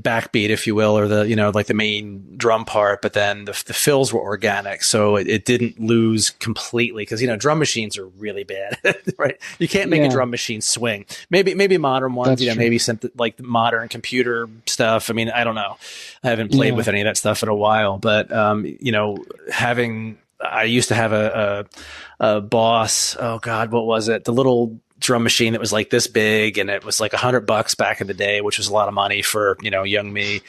backbeat, if you will, or like the main drum part, but then the fills were organic, so it didn't lose completely, because drum machines are really bad. Right? You can't make a drum machine swing. Maybe modern ones, maybe like modern computer stuff. I mean, I don't know, I haven't played with any of that stuff in a while, but I used to have a Boss. Oh God, what was it? The little drum machine that was like this big, and it was like $100 back in the day, which was a lot of money for young me.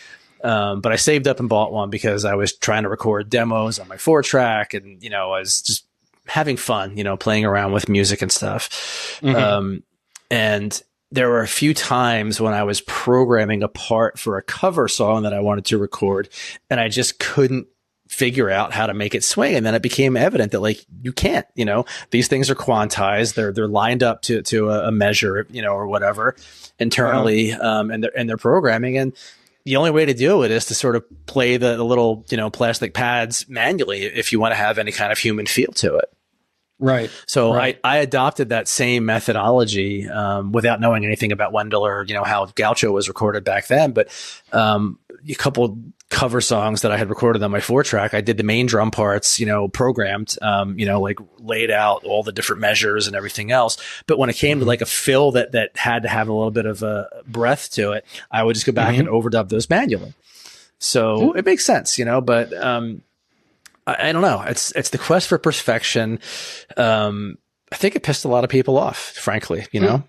But I saved up and bought one because I was trying to record demos on my 4-track, and I was just having fun, playing around with music and stuff. And there were a few times when I was programming a part for a cover song that I wanted to record, and I just couldn't figure out how to make it swing. And then it became evident that, like, you can't, these things are quantized. They're lined up to a measure, or whatever internally, and they're programming. And the only way to do it is to sort of play the little, plastic pads manually if you want to have any kind of human feel to it. Right. So I adopted that same methodology, without knowing anything about Wendell or, how Gaucho was recorded back then. But, a couple cover songs that I had recorded on my 4-track, I did the main drum parts, programmed, like laid out all the different measures and everything else. But when it came to like a fill that had to have a little bit of a breath to it, I would just go back and overdub those manually. So it makes sense, but, I don't know. It's the quest for perfection. I think it pissed a lot of people off, frankly, Yeah.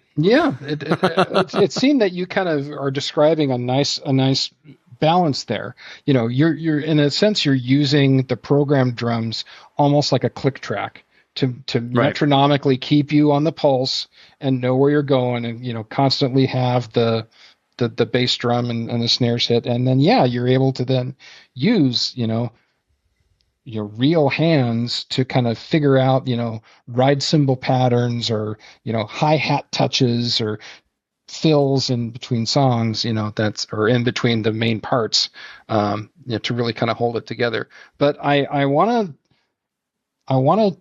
It seemed that you kind of are describing a nice balance there. You're in a sense, you're using the programmed drums almost like a click track to metronomically keep you on the pulse and know where you're going, and constantly have the bass drum and the snares hit, and then you're able to then use your real hands to kind of figure out ride cymbal patterns, or hi-hat touches, or fills in between songs, or in between the main parts, to really kind of hold it together. But I want to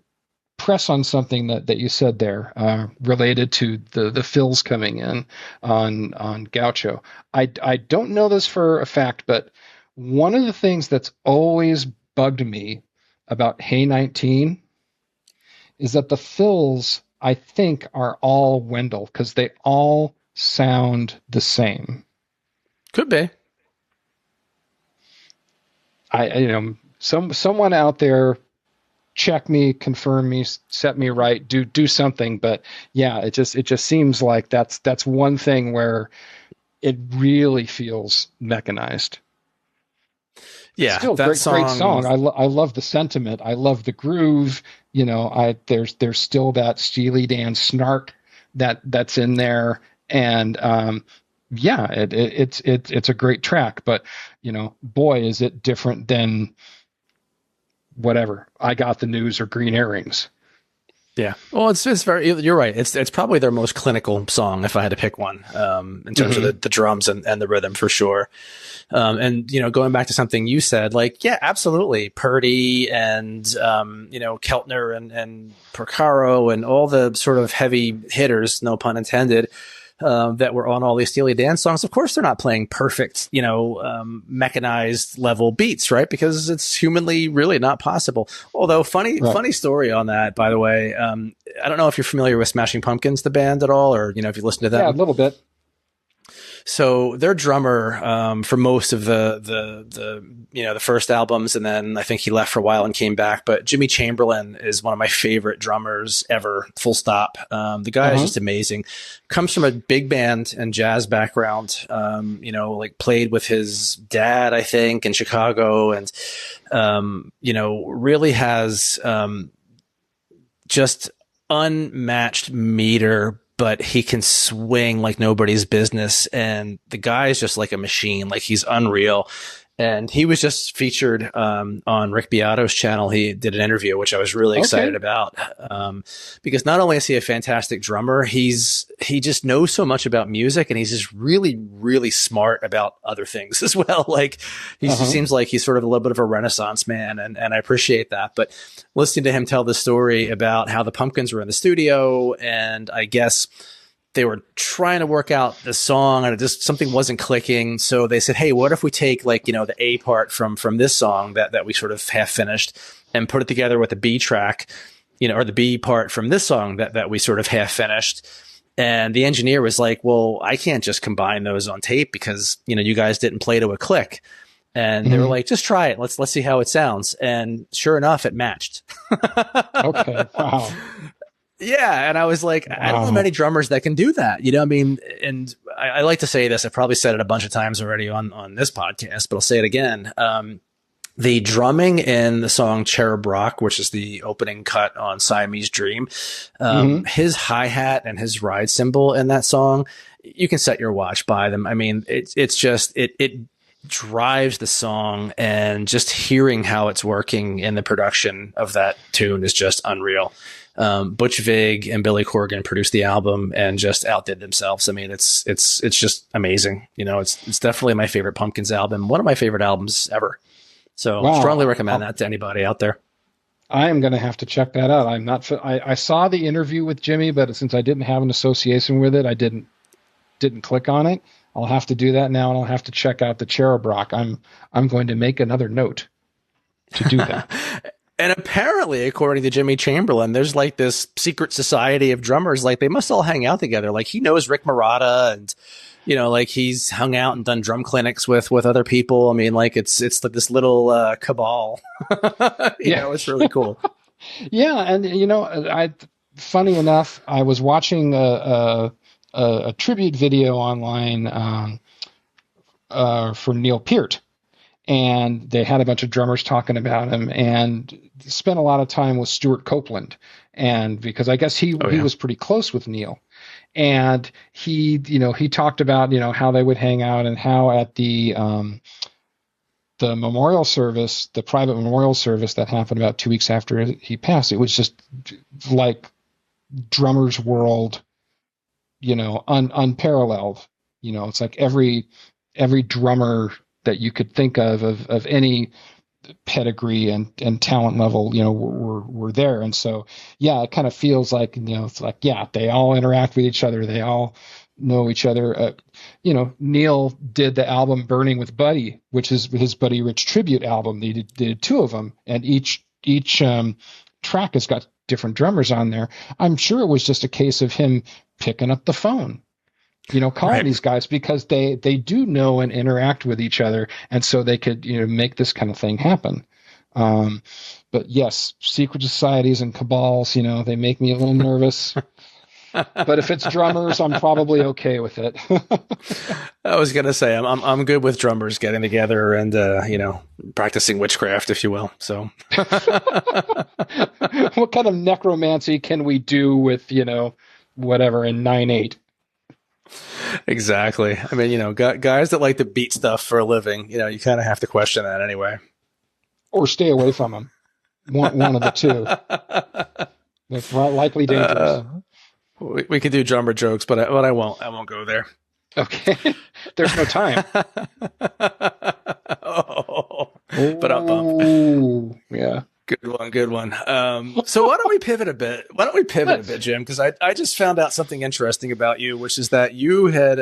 press on something that you said there, related to the fills coming in on Gaucho. I don't know this for a fact, but one of the things that's always bugged me about Hey 19 is that the fills, I think, are all Wendell, because they all sound the same. Could be. Someone out there, check me, confirm me, set me right, do something. But it just seems like that's one thing where it really feels mechanized. Yeah, still great song. I love the sentiment. I love the groove. There's still that Steely Dan snark that's in there, and it's a great track. But boy, is it different than whatever I Got the News or Green Earrings. Yeah. Well, it's very, you're right. It's probably their most clinical song, if I had to pick one, in terms of the drums and the rhythm, for sure. And, going back to something you said, like, yeah, absolutely. Purdy and, Keltner and Porcaro and all the sort of heavy hitters, no pun intended, that were on all these Steely Dan songs. Of course, they're not playing perfect, mechanized level beats, right? Because it's humanly really not possible. Although funny story on that, by the way. I don't know if you're familiar with Smashing Pumpkins, the band, at all, or, if you listen to them. Yeah, a little bit. So their drummer for most of the first albums, and then I think he left for a while and came back. But Jimmy Chamberlain is one of my favorite drummers ever. Full stop. The guy is just amazing. Comes from a big band and jazz background. Like played with his dad, I think, in Chicago, and really has just unmatched meter, but he can swing like nobody's business. And the guy is just like a machine. Like, he's unreal. And he was just featured on Rick Beato's channel. He did an interview, which I was really excited about, because not only is he a fantastic drummer, he just knows so much about music, and he's just really, really smart about other things as well. Like, he seems like he's sort of a little bit of a Renaissance man, and I appreciate that. But listening to him tell the story about how the Pumpkins were in the studio, and I guess they were trying to work out the song, and something wasn't clicking. So they said, hey, what if we take the A part from this song that we sort of half finished and put it together with the B track, or the B part from this song that we sort of half finished. And the engineer was like, well, I can't just combine those on tape because, you guys didn't play to a click. And they were like, just try it. Let's see how it sounds. And sure enough, it matched. Okay. Wow. Yeah. And I was like, I don't know many drummers that can do that. And I like to say this, I probably said it a bunch of times already on this podcast, but I'll say it again. The drumming in the song Cherub Rock, which is the opening cut on Siamese Dream, his hi-hat and his ride cymbal in that song, you can set your watch by them. I mean, it's just, it drives the song, and just hearing how it's working in the production of that tune is just unreal. Butch Vig and Billy Corgan produced the album and just outdid themselves. I mean, it's just amazing. It's definitely my favorite Pumpkins album. One of my favorite albums ever. So strongly recommend that to anybody out there. I am going to have to check that out. I saw the interview with Jimmy, but since I didn't have an association with it, I didn't click on it. I'll have to do that now, and I'll have to check out the Cherub Rock. I'm going to make another note to do that. And apparently, according to Jimmy Chamberlain, there's like this secret society of drummers. Like, they must all hang out together. Like, he knows Rick Marotta, and like he's hung out and done drum clinics with other people. I mean, like, it's like this little cabal. It's really cool. Yeah, and funny enough, I was watching a tribute video online for Neil Peart, and they had a bunch of drummers talking about him, and spent a lot of time with Stuart Copeland, and because I guess he was pretty close with Neil, and he talked about how they would hang out, and how at the memorial service, the private memorial service that happened about 2 weeks after he passed, it was just like drummers world, unparalleled. It's like every drummer that you could think of any pedigree and talent level, were there. And so, yeah, it kind of feels like, it's like, yeah, they all interact with each other. They all know each other. Neil did the album Burning with Buddy, which is his Buddy Rich tribute album. They did two of them, and each track has got different drummers on there. I'm sure it was just a case of him picking up the phone, calling these guys, because they do know and interact with each other, and so they could make this kind of thing happen. But yes, secret societies and cabals, they make me a little nervous. But if it's drummers, I'm probably okay with it. I was gonna say I'm good with drummers getting together and practicing witchcraft, if you will. So, what kind of necromancy can we do with whatever in 9/8? Exactly. I mean, guys that like to beat stuff for a living, you kind of have to question that anyway, or stay away from them. One of the two. That's likely dangerous. We could do drummer jokes, but I won't. I won't go there. Okay. There's no time. But yeah. Good one. So why don't we pivot a bit? Jim? Because I just found out something interesting about you, which is that you had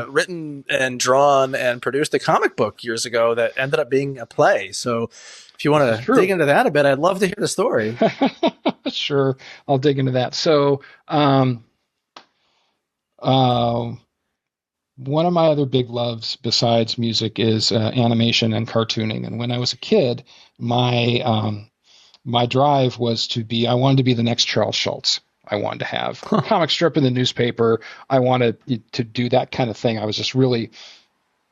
written and drawn and produced a comic book years ago that ended up being a play. So if you want to dig into that a bit, I'd love to hear the story. Sure. I'll dig into that. So, one of my other big loves besides music is animation and cartooning. And when I was a kid, my drive was I wanted to be the next Charles Schultz. I wanted to have a comic strip in the newspaper. I wanted to do that kind of thing. I was just really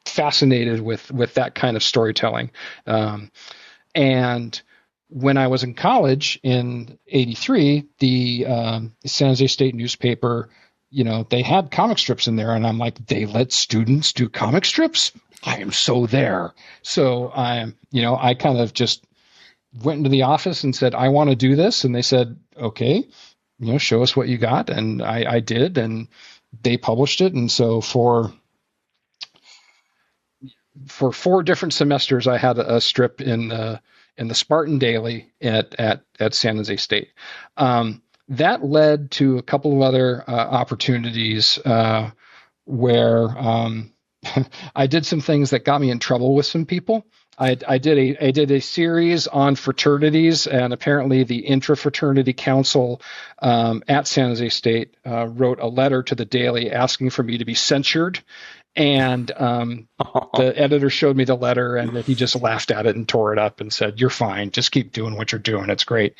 fascinated with that kind of storytelling. And when I was in college in '83, the San Jose State newspaper, they had comic strips in there, and I'm like, they let students do comic strips? I am so there. So I kind of just went into the office and said, I want to do this. And they said, okay, show us what you got. And I did, and they published it. And so for 4 different semesters, I had a strip in the Spartan Daily at San Jose State. That led to a couple of other opportunities where I did some things that got me in trouble with some people. I did a series on fraternities, and apparently the Intra-Fraternity Council at San Jose State wrote a letter to the Daily asking for me to be censured. And the editor showed me the letter, and he just laughed at it and tore it up and said, "You're fine. Just keep doing what you're doing. It's great."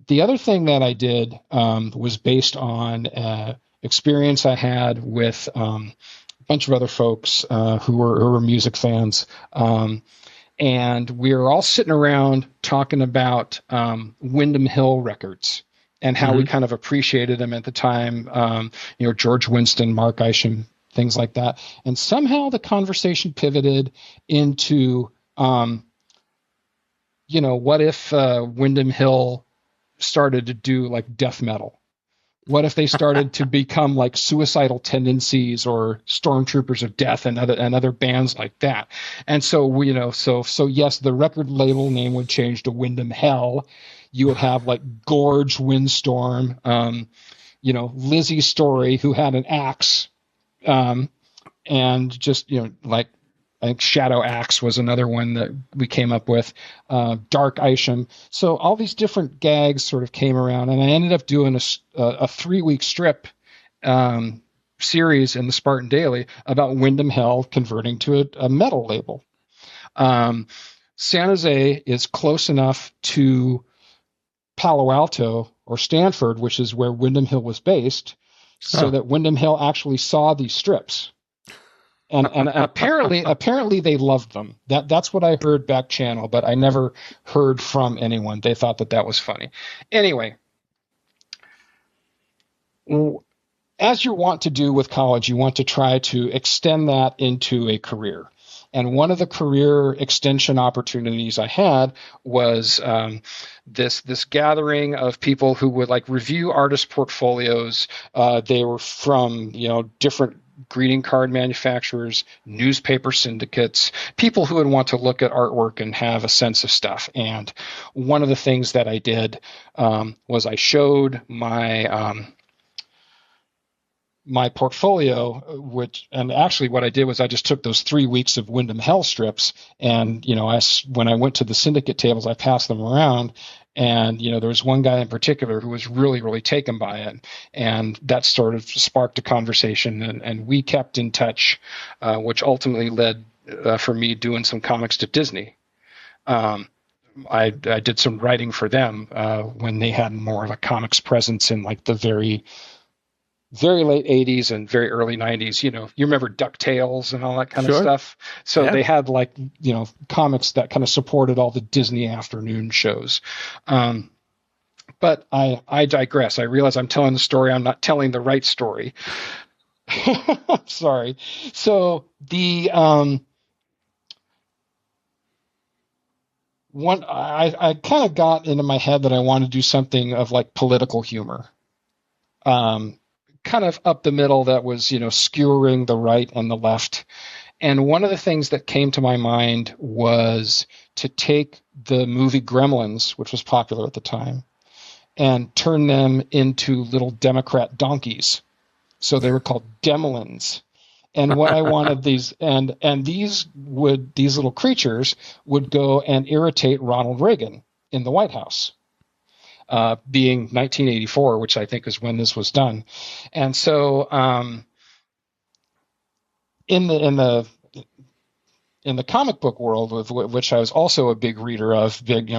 The other thing that I did was based on experience I had with a bunch of other folks who were music fans. And we were all sitting around talking about Windham Hill records and how we kind of appreciated them at the time. George Winston, Mark Isham, things like that. And somehow the conversation pivoted into, what if Windham Hill started to do like death metal? What if they started to become like Suicidal Tendencies or Stormtroopers of Death and other bands like that? And so so yes, the record label name would change to Windham Hell. You would have like Gorge Windstorm, Lizzie Story, who had an axe, and just like, I think Shadow Axe was another one that we came up with, Dark Isham. So all these different gags sort of came around, and I ended up doing a 3-week strip series in the Spartan Daily about Windham Hell converting to a metal label. San Jose is close enough to Palo Alto or Stanford, which is where Windham Hill was based, so that Windham Hill actually saw these strips. And apparently they loved them. That's what I heard back channel, but I never heard from anyone. They thought that was funny. Anyway, as you want to do with college, you want to try to extend that into a career. And one of the career extension opportunities I had was this gathering of people who would like review artist portfolios. They were from different greeting card manufacturers, newspaper syndicates, people who would want to look at artwork and have a sense of stuff. And one of the things that I did was I showed my my portfolio, and actually what I did was I just took those 3 weeks of Windham Hell strips, and when I went to the syndicate tables, I passed them around, and there was one guy in particular who was really, really taken by it, and that sort of sparked a conversation, and we kept in touch, which ultimately led for me doing some comics to Disney. I did some writing for them when they had more of a comics presence in like the very late 80s and very early 90s. You remember DuckTales and all that kind of stuff. So they had like, comics that kind of supported all the Disney afternoon shows. But I digress. I realize I'm telling the story. I'm not telling the right story. Sorry. So the I kind of got into my head that I wanted to do something of like political humor. Kind of up the middle that was, skewering the right and the left. And one of the things that came to my mind was to take the movie Gremlins, which was popular at the time, and turn them into little Democrat donkeys. So they were called Demolins. And what I wanted these little creatures would go and irritate Ronald Reagan in the White House. Being 1984, which I think is when this was done. And so in the comic book world, of which I was also a big reader of, big,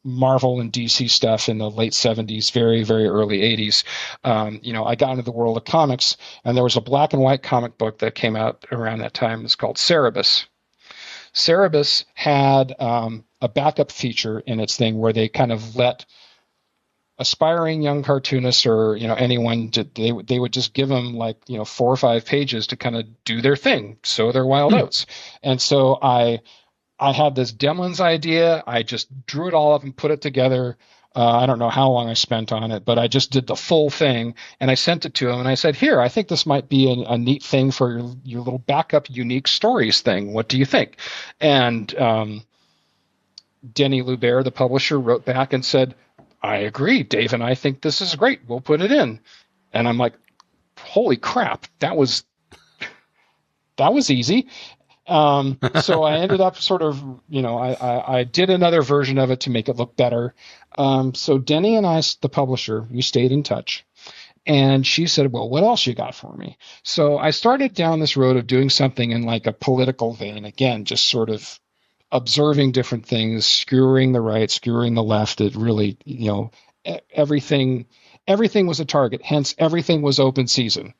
Marvel and DC stuff in the late 70s, very, very early 80s. I got into the world of comics, and there was a black and white comic book that came out around that time. It's called Cerebus. Cerebus had a backup feature in its thing where they kind of let aspiring young cartoonists or anyone, they would just give them 4 or 5 pages to kind of do their thing, sow their wild oats. And so I had this Demlins idea. I just drew it all up and put it together. I don't know how long I spent on it, but I just did the full thing, and I sent it to him, and I said, here, I think this might be a neat thing for your little backup unique stories thing. What do you think? And Denny Lubert, the publisher, wrote back and said, I agree, Dave, and I think this is great. We'll put it in. And I'm like, holy crap, that was easy. So I ended up sort of, I did another version of it to make it look better. So Denny and I, the publisher, we stayed in touch. And she said, well, what else you got for me? So I started down this road of doing something in a political vein. Again, just sort of observing different things, skewering the right, skewering the left. It really, everything was a target. Hence, everything was open season.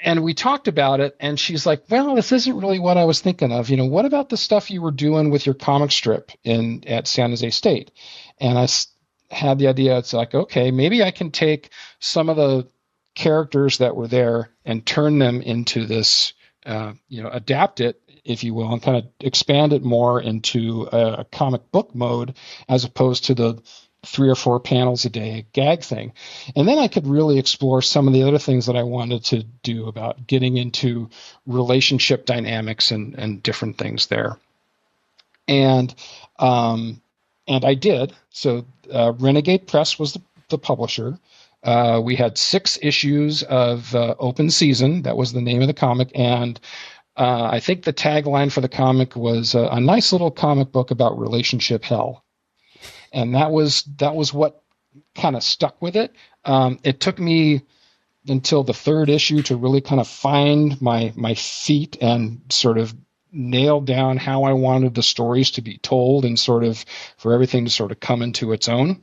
And we talked about it, and she's like, well, this isn't really what I was thinking of. What about the stuff you were doing with your comic strip at San Jose State? And I had the idea, it's like, okay, maybe I can take some of the characters that were there and turn them into this, adapt it, if you will, and kind of expand it more into a comic book mode as opposed to the 3 or 4 panels a day gag thing. And then I could really explore some of the other things that I wanted to do about getting into relationship dynamics and different things there. And I did. So Renegade Press was the publisher. We had 6 issues of Open Season. That was the name of the comic. And I think the tagline for the comic was a nice little comic book about relationship hell. And that was what kind of stuck with it. It took me until the 3rd issue to really kind of find my feet and sort of nail down how I wanted the stories to be told and sort of for everything to sort of come into its own.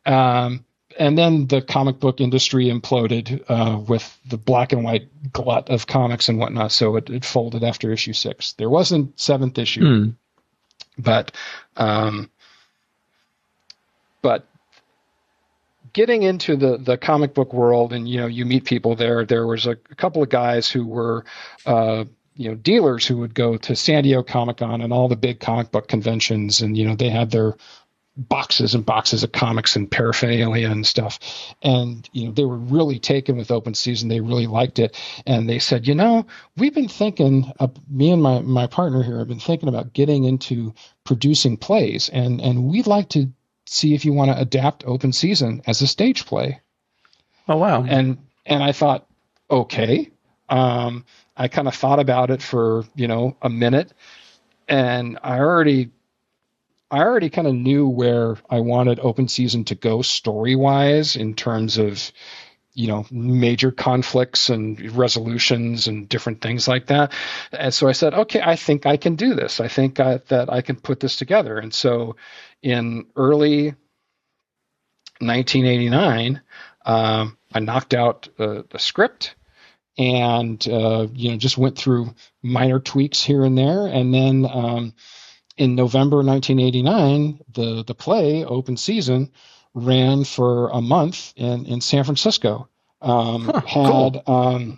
And then the comic book industry imploded with the black and white glut of comics and whatnot. So it folded after issue 6. There wasn't 7th issue, but getting into the comic book world, and you meet people there. There was a couple of guys who were dealers who would go to San Diego Comic-Con and all the big comic book conventions, and they had their boxes and boxes of comics and paraphernalia and stuff. And, they were really taken with Open Season. They really liked it. And they said, we've been thinking, me and my partner here have been thinking about getting into producing plays. And we'd like to see if you want to adapt Open Season as a stage play. Oh, wow. And I thought, okay. I kind of thought about it for, a minute, and I already kind of knew where I wanted Open Season to go story-wise in terms of, major conflicts and resolutions and different things like that. And so I said, okay, I think I can do this. I think that I can put this together. And so in early 1989, I knocked out the script and, just went through minor tweaks here and there. And then in November 1989, the play, Open Season, ran for a month in San Francisco. Cool.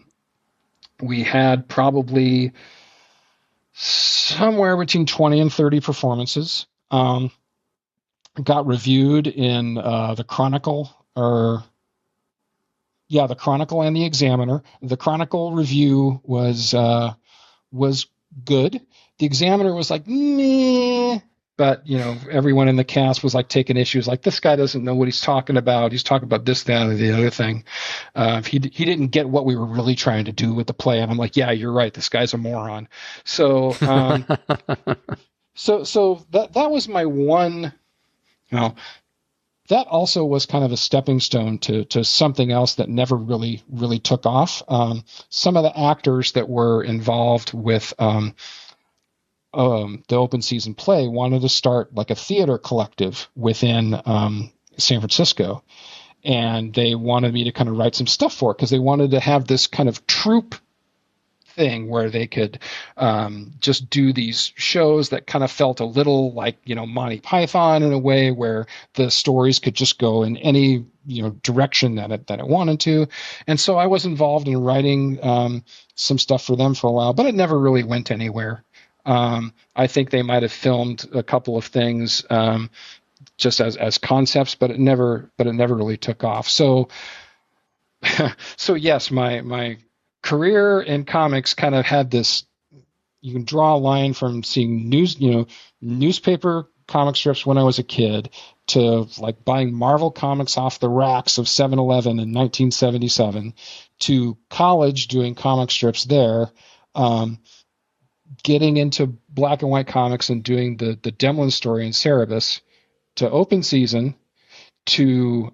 We had probably somewhere between 20 and 30 performances. Got reviewed in the Chronicle, the Chronicle and the Examiner. The Chronicle review was good. The Examiner was like, meh. But, everyone in the cast was like taking issues like, this guy doesn't know what he's talking about. He's talking about this, that, or the other thing. He didn't get what we were really trying to do with the play. And I'm like, yeah, you're right. This guy's a moron. So, so that was my one, that also was kind of a stepping stone to something else that never really took off. Some of the actors that were involved with the open season play wanted to start like a theater collective within San Francisco, and they wanted me to kind of write some stuff for it because they wanted to have this kind of troupe thing where they could just do these shows that kind of felt a little like, Monty Python in a way, where the stories could just go in any, direction that it wanted to. And so I was involved in writing some stuff for them for a while, but it never really went anywhere. I think they might have filmed a couple of things just as concepts, but it never really took off. So yes, my career in comics kind of had this, you can draw a line from seeing newspaper comic strips when I was a kid to like buying Marvel comics off the racks of 7-Eleven in 1977 to college doing comic strips there, getting into black and white comics and doing the Demlin story in Cerebus, to open season, to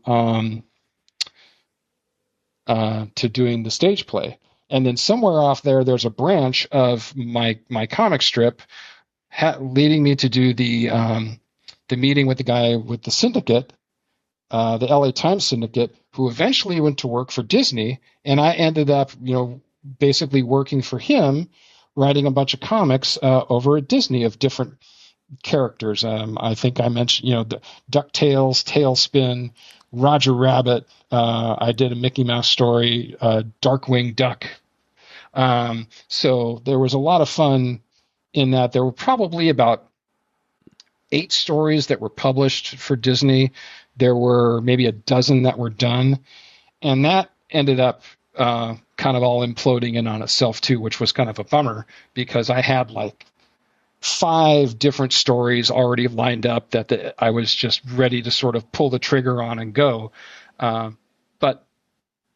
doing the stage play. And then somewhere off there's a branch of my comic strip leading me to do the meeting with the guy with the syndicate, the LA Times syndicate, who eventually went to work for Disney. And I ended up, basically working for him, writing a bunch of comics over at Disney of different characters. I think I mentioned, the DuckTales, Tailspin, Roger Rabbit. I did a Mickey Mouse story, Darkwing Duck. So there was a lot of fun in that. There were probably about 8 stories that were published for Disney. There were maybe a dozen that were done, and that ended up kind of all imploding in on itself too, which was kind of a bummer because I had like 5 different stories already lined up that I was just ready to sort of pull the trigger on and go. But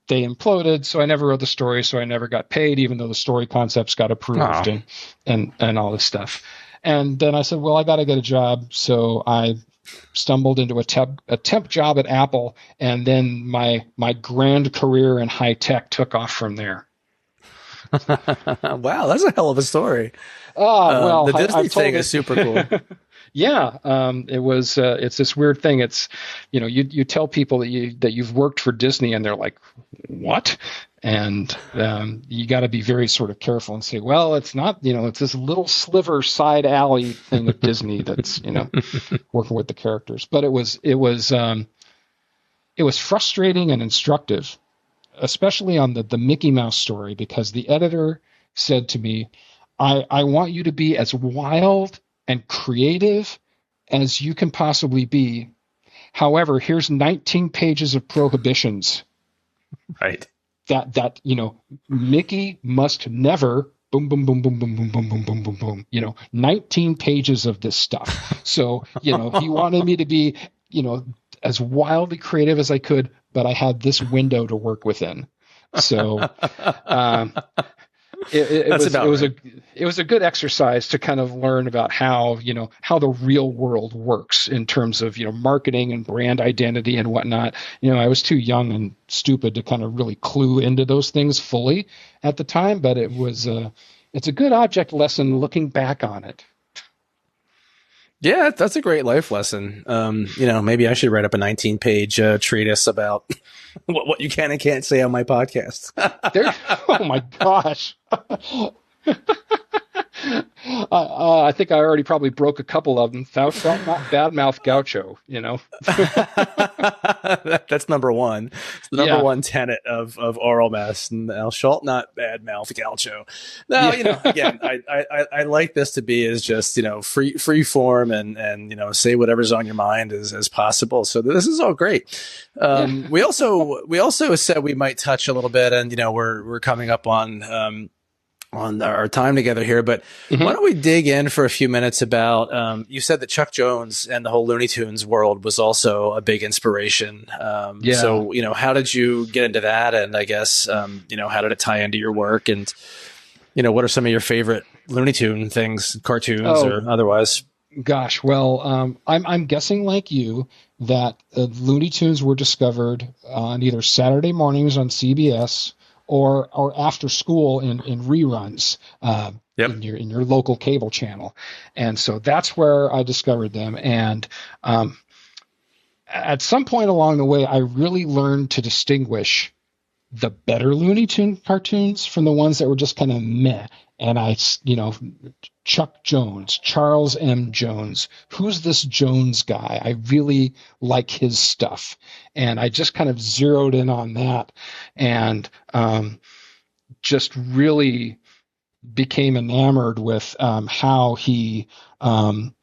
they imploded, so I never wrote the story, so I never got paid, even though the story concepts got approved and all this stuff. And then I said, well, I got to get a job. So I stumbled into a temp job at Apple, and then my grand career in high tech took off from there. Wow, that's a hell of a story. Well, the Disney thing is super cool. Yeah, it was. It's this weird thing. It's, you tell people that you've worked for Disney, and they're like, "What?" And you got to be very sort of careful and say, "Well, it's not. It's this little sliver side alley thing at Disney that's working with the characters." But it was frustrating and instructive, especially on the Mickey Mouse story, because the editor said to me, I want you to be as wild and creative as you can possibly be. However, here's 19 pages of prohibitions. Right. That Mickey must never boom, boom, boom, boom, boom, boom, boom, boom, boom, boom, boom. 19 pages of this stuff. So, he wanted me to be, as wildly creative as I could, but I had this window to work within. So, it was a good exercise to kind of learn about how the real world works in terms of, marketing and brand identity and whatnot. I was too young and stupid to kind of really clue into those things fully at the time, but it's a good object lesson looking back on it. Yeah, that's a great life lesson. Maybe I should write up a 19-page treatise about what you can and can't say on my podcast. Oh my gosh. I think I already probably broke a couple of them. Thou shalt not badmouth Gaucho, That's number one. It's the number one tenet of Aural Mess. And thou shalt not badmouth Gaucho. Now, again, I like this to be as just, free form and say whatever's on your mind as possible. So this is all great. We also said we might touch a little bit, and, we're coming up on our time together here, but why don't we dig in for a few minutes about, you said that Chuck Jones and the whole Looney Tunes world was also a big inspiration. So, how did you get into that? And I guess, how did it tie into your work? And, what are some of your favorite Looney Tune things, cartoons or otherwise? Gosh, well, I'm guessing like you that Looney Tunes were discovered on either Saturday mornings on CBS or after school in reruns Yep. in your local cable channel, and so that's where I discovered them. And at some point along the way, I really learned to distinguish the better Looney Tune cartoons from the ones that were just kind of meh. And Chuck Jones, Charles M. Jones, who's this Jones guy? I really like his stuff. And I just kind of zeroed in on that and just really became enamored with how he did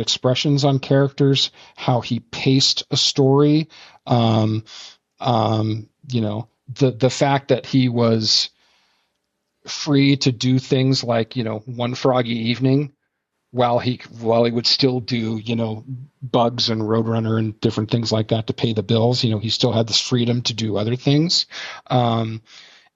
expressions on characters, how he paced a story, the fact that he was free to do things like, One Froggy Evening while he would still do, Bugs and Roadrunner and different things like that to pay the bills. He still had this freedom to do other things.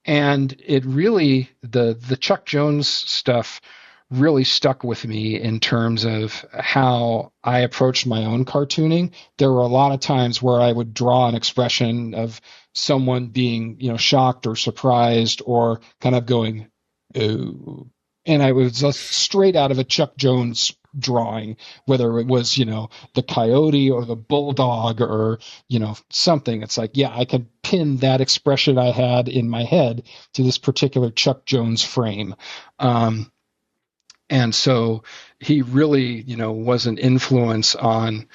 And it really, the Chuck Jones stuff really stuck with me in terms of how I approached my own cartooning. There were a lot of times where I would draw an expression of someone being, shocked or surprised or kind of going, "Oh," and I was just straight out of a Chuck Jones drawing, whether it was, the coyote or the bulldog or, something. It's like, yeah, I could pin that expression I had in my head to this particular Chuck Jones frame. And so he really, was an influence on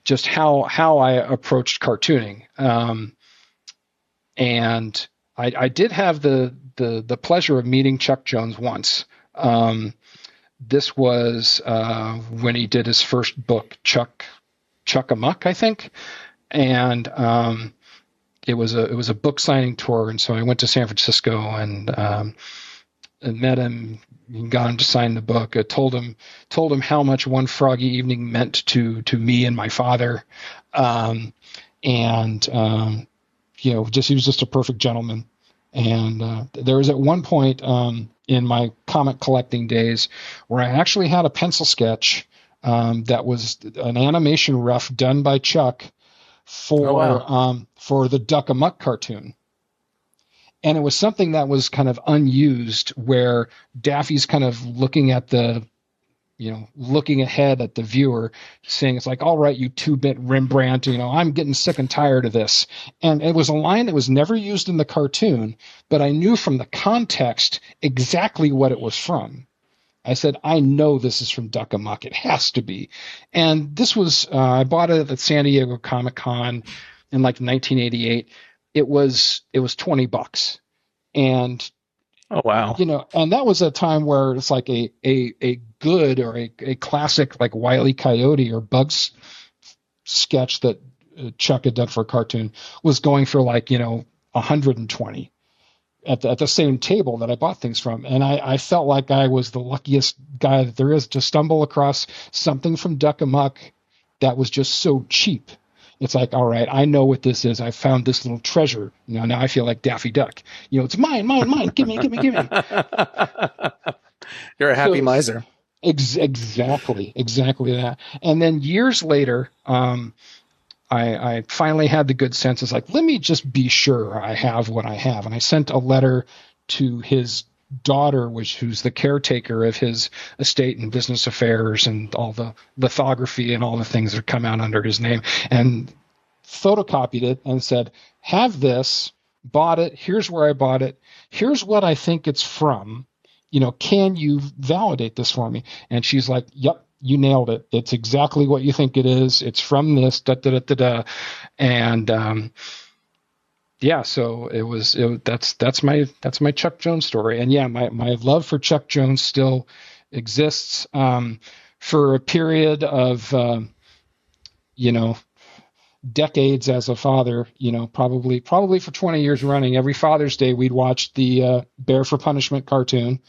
just how I approached cartooning. And I did have the pleasure of meeting Chuck Jones once. This was when he did his first book, Chuck Amuck, I think. And it was a book signing tour. And so I went to San Francisco and met him, got him to sign the book. I told him how much One Froggy Evening meant to me and my father. He was just a perfect gentleman. And there was at one point in my comic collecting days where I actually had a pencil sketch that was an animation rough done by Chuck for the Duck Amuck cartoon. And it was something that was kind of unused, where Daffy's kind of looking ahead at the viewer, saying, it's like, all right, you 2-bit Rembrandt, I'm getting sick and tired of this. And it was a line that was never used in the cartoon, but I knew from the context exactly what it was from. I said, I know this is from Duck Amuck. It has to be. And this was, I bought it at San Diego Comic-Con in like 1988. It was $20. And, oh, wow. And that was a time where it's like a good or a classic like Wile E. Coyote or Bugs sketch that Chuck had done for a cartoon was going for like, 120 at the same table that I bought things from. And I felt like I was the luckiest guy that there is to stumble across something from Duck Amuck that was just so cheap. It's like, all right, I know what this is. I found this little treasure. Now I feel like Daffy Duck. It's mine. Give me. You're a happy miser. Exactly that. And then years later, I finally had the good sense. It's like, let me just be sure I have what I have. And I sent a letter to his daughter, who's the caretaker of his estate and business affairs and all the lithography and all the things that come out under his name, and photocopied it and said, have this, bought it, here's where I bought it, here's what I think it's from, can you validate this for me? And she's like, yep, you nailed it. It's exactly what you think it is. It's from this, And yeah, so that's my Chuck Jones story. And yeah, my love for Chuck Jones still exists. For a period of decades as a father, probably for 20 years running, every Father's Day we'd watch the Bear for Punishment cartoon.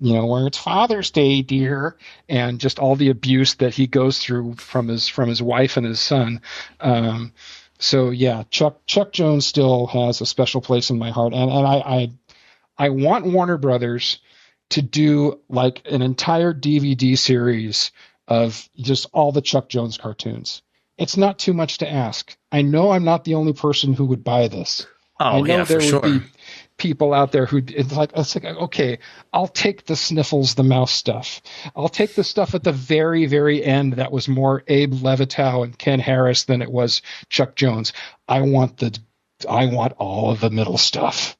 Where it's Father's Day, dear, and just all the abuse that he goes through from his wife and his son. So yeah, Chuck Jones still has a special place in my heart, and I want Warner Brothers to do like an entire DVD series of just all the Chuck Jones cartoons. It's not too much to ask. I know I'm not the only person who would buy this. I Oh know yeah, there for would sure. be people out there who it's like, okay, I'll take the Sniffles the Mouse stuff. I'll take the stuff at the very, very end that was more Abe Levitow and Ken Harris than it was Chuck Jones. I want all of the middle stuff.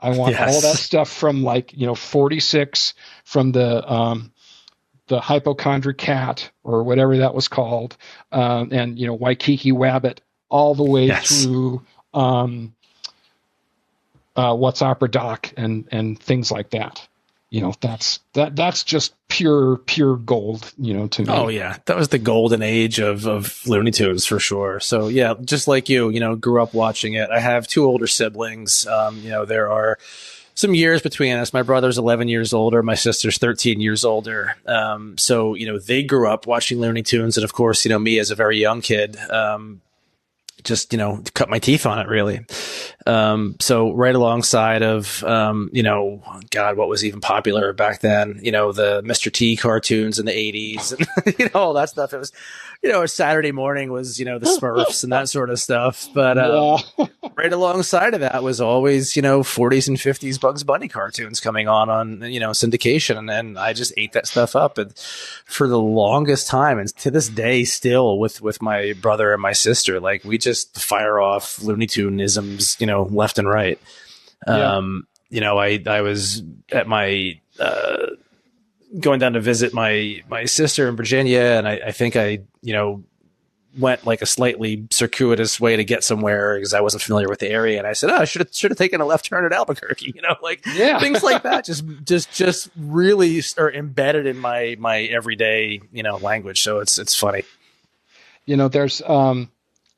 I want all that Yes. stuff from 46, from the hypochondriac cat or whatever that was called, and Waikiki Wabbit, all the way Yes. through What's Opera Doc and things like that. That's just pure gold, to me. Oh yeah, that was the golden age of Looney Tunes for sure. So yeah, just like you, grew up watching it. I have two older siblings. There are some years between us. My brother's 11 years older. My sister's 13 years older. So they grew up watching Looney Tunes, and of course, me as a very young kid, just cut my teeth on it really. So right alongside of God, what was even popular back then, the Mr. T cartoons in the 80s and all that stuff. It was a Saturday morning was the Smurfs and that sort of stuff, but right alongside of that was always 40s and 50s Bugs Bunny cartoons coming on syndication, and I just ate that stuff up, and for the longest time, and to this day still with my brother and my sister, like we just fire off Looney Tunes-isms left and right. Yeah. I was at my going down to visit my sister in Virginia, and I think I went like a slightly circuitous way to get somewhere because I wasn't familiar with the area, and I said, I should have taken a left turn at Albuquerque, things like that just really are embedded in my everyday language. So it's funny. There's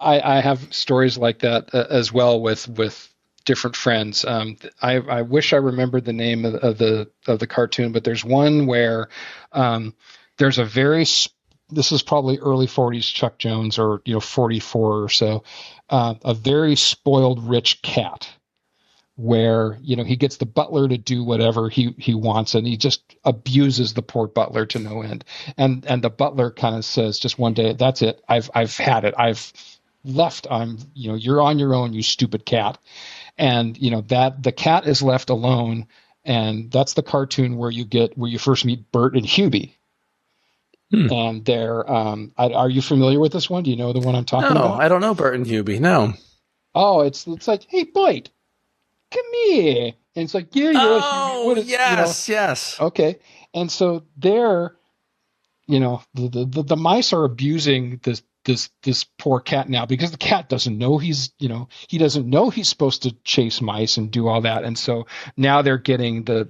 I have stories like that as well with different friends. I wish I remembered the name of the cartoon, but there's one where there's a this is probably early 40s Chuck Jones, or 44 or so, a very spoiled rich cat where he gets the butler to do whatever he wants, and he just abuses the poor butler to no end. And the butler kind of says just one day, "That's it. I've had it. I've left. You're on your own, you stupid cat." And that the cat is left alone, and that's the cartoon where you first meet Bert and Hubie. And they're are you familiar with this one? Do you know the one I'm talking about? No, I don't know Bert and Hubie. No. Oh, it's like, "Hey, Bite, come here." And it's like, "Yeah, oh, yes, yes. Okay. And so they're, the mice are abusing this poor cat now, because the cat doesn't know he doesn't know he's supposed to chase mice and do all that. And so now they're getting the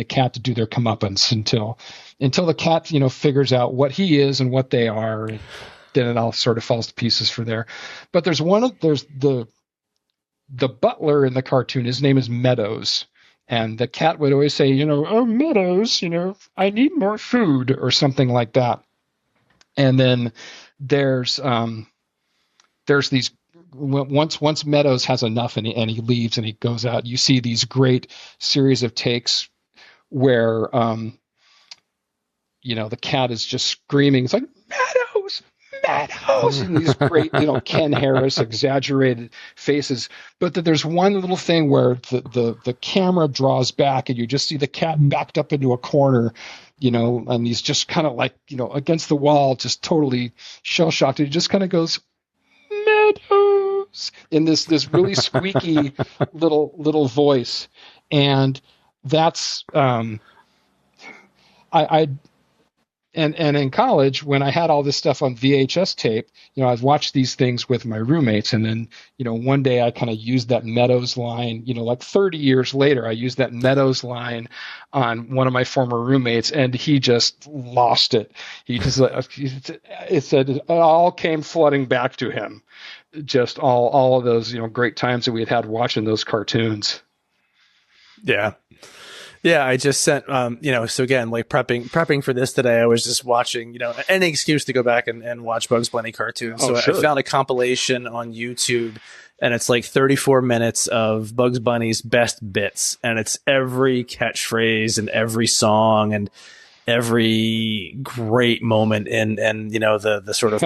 cat to do their comeuppance until the cat, figures out what he is and what they are. And then it all sort of falls to pieces for there. But there's the butler in the cartoon. His name is Meadows. And the cat would always say, "Oh, Meadows, I need more food," or something like that. And then there's these, once Meadows has enough and he leaves and he goes out, you see these great series of takes where the cat is just screaming. It's like, Meadows, and these great, Ken Harris exaggerated faces. But there's one little thing where the camera draws back and you just see the cat backed up into a corner, and he's just kind of like, against the wall, just totally shell-shocked. And he just kind of goes, "Meadows," in this really squeaky little voice. And that's And in college, when I had all this stuff on VHS tape, I'd watch these things with my roommates. And then, one day I kind of used that Meadows line, like 30 years later, I used that Meadows line on one of my former roommates, and he just lost it. He just, it said it all came flooding back to him. Just all of those, great times that we had watching those cartoons. Yeah. Yeah, I just sent, so again, like prepping for this today, I was just watching, any excuse to go back and watch Bugs Bunny cartoons. So sure. I found a compilation on YouTube and it's like 34 minutes of Bugs Bunny's best bits, and it's every catchphrase and every song and every great moment and you know the sort of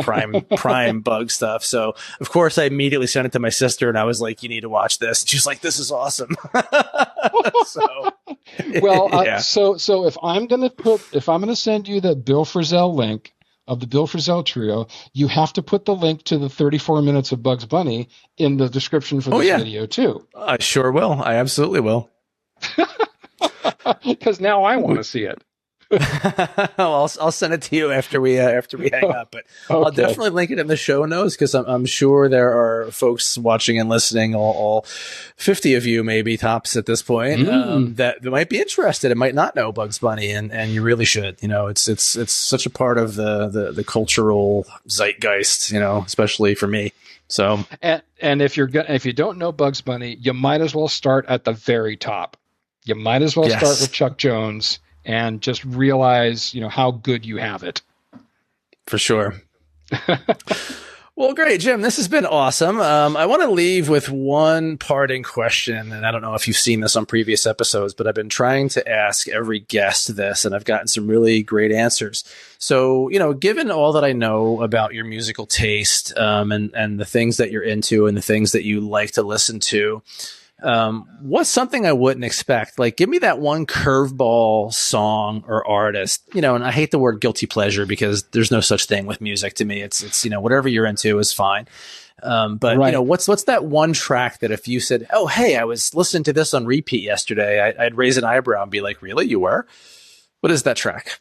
prime Bug stuff. So of course I immediately sent it to my sister and I was like, you need to watch this. And she's like, this is awesome. So well, yeah. So if I'm gonna send you the Bill Frisell link of the Bill Frisell trio, you have to put the link to the 34 minutes of Bugs Bunny in the description for this video too. I sure will. I absolutely will. Because now I want to see it. I'll send it to you after we hang up, but okay. I'll definitely link it in the show notes because I'm sure there are folks watching and listening, all 50 of you maybe tops at this point, that might be interested and might not know Bugs Bunny, and you really should. You know, it's such a part of the cultural zeitgeist, you know, especially for me. So and if you don't know Bugs Bunny, you might as well start at the very top. You might as well start with Chuck Jones and just realize, you know, how good you have it. For sure. Well, great, Jim. This has been awesome. I want to leave with one parting question, and I don't know if you've seen this on previous episodes, but I've been trying to ask every guest this, and I've gotten some really great answers. So, you know, given all that I know about your musical taste, and the things that you're into and the things that you like to listen to, what's something I wouldn't expect? Like, give me that one curveball song or artist, you know, and I hate the word guilty pleasure because there's no such thing with music to me. It's, you know, whatever you're into is fine. But you know, what's that one track that if you said, oh, hey, I was listening to this on repeat yesterday, I'd raise an eyebrow and be like, really? You were? What is that track?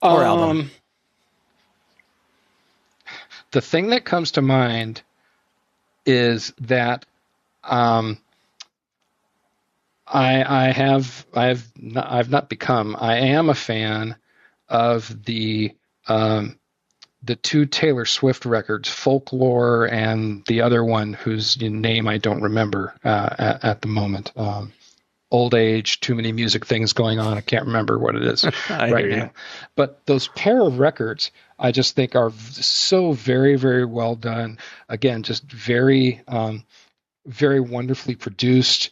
Or album? The thing that comes to mind is that I am a fan of the two Taylor Swift records, Folklore and the other one whose name I don't remember at the moment. Old age, too many music things going on. I can't remember what it is right now. But those pair of records I just think are so very, very well done. Again, just very wonderfully produced,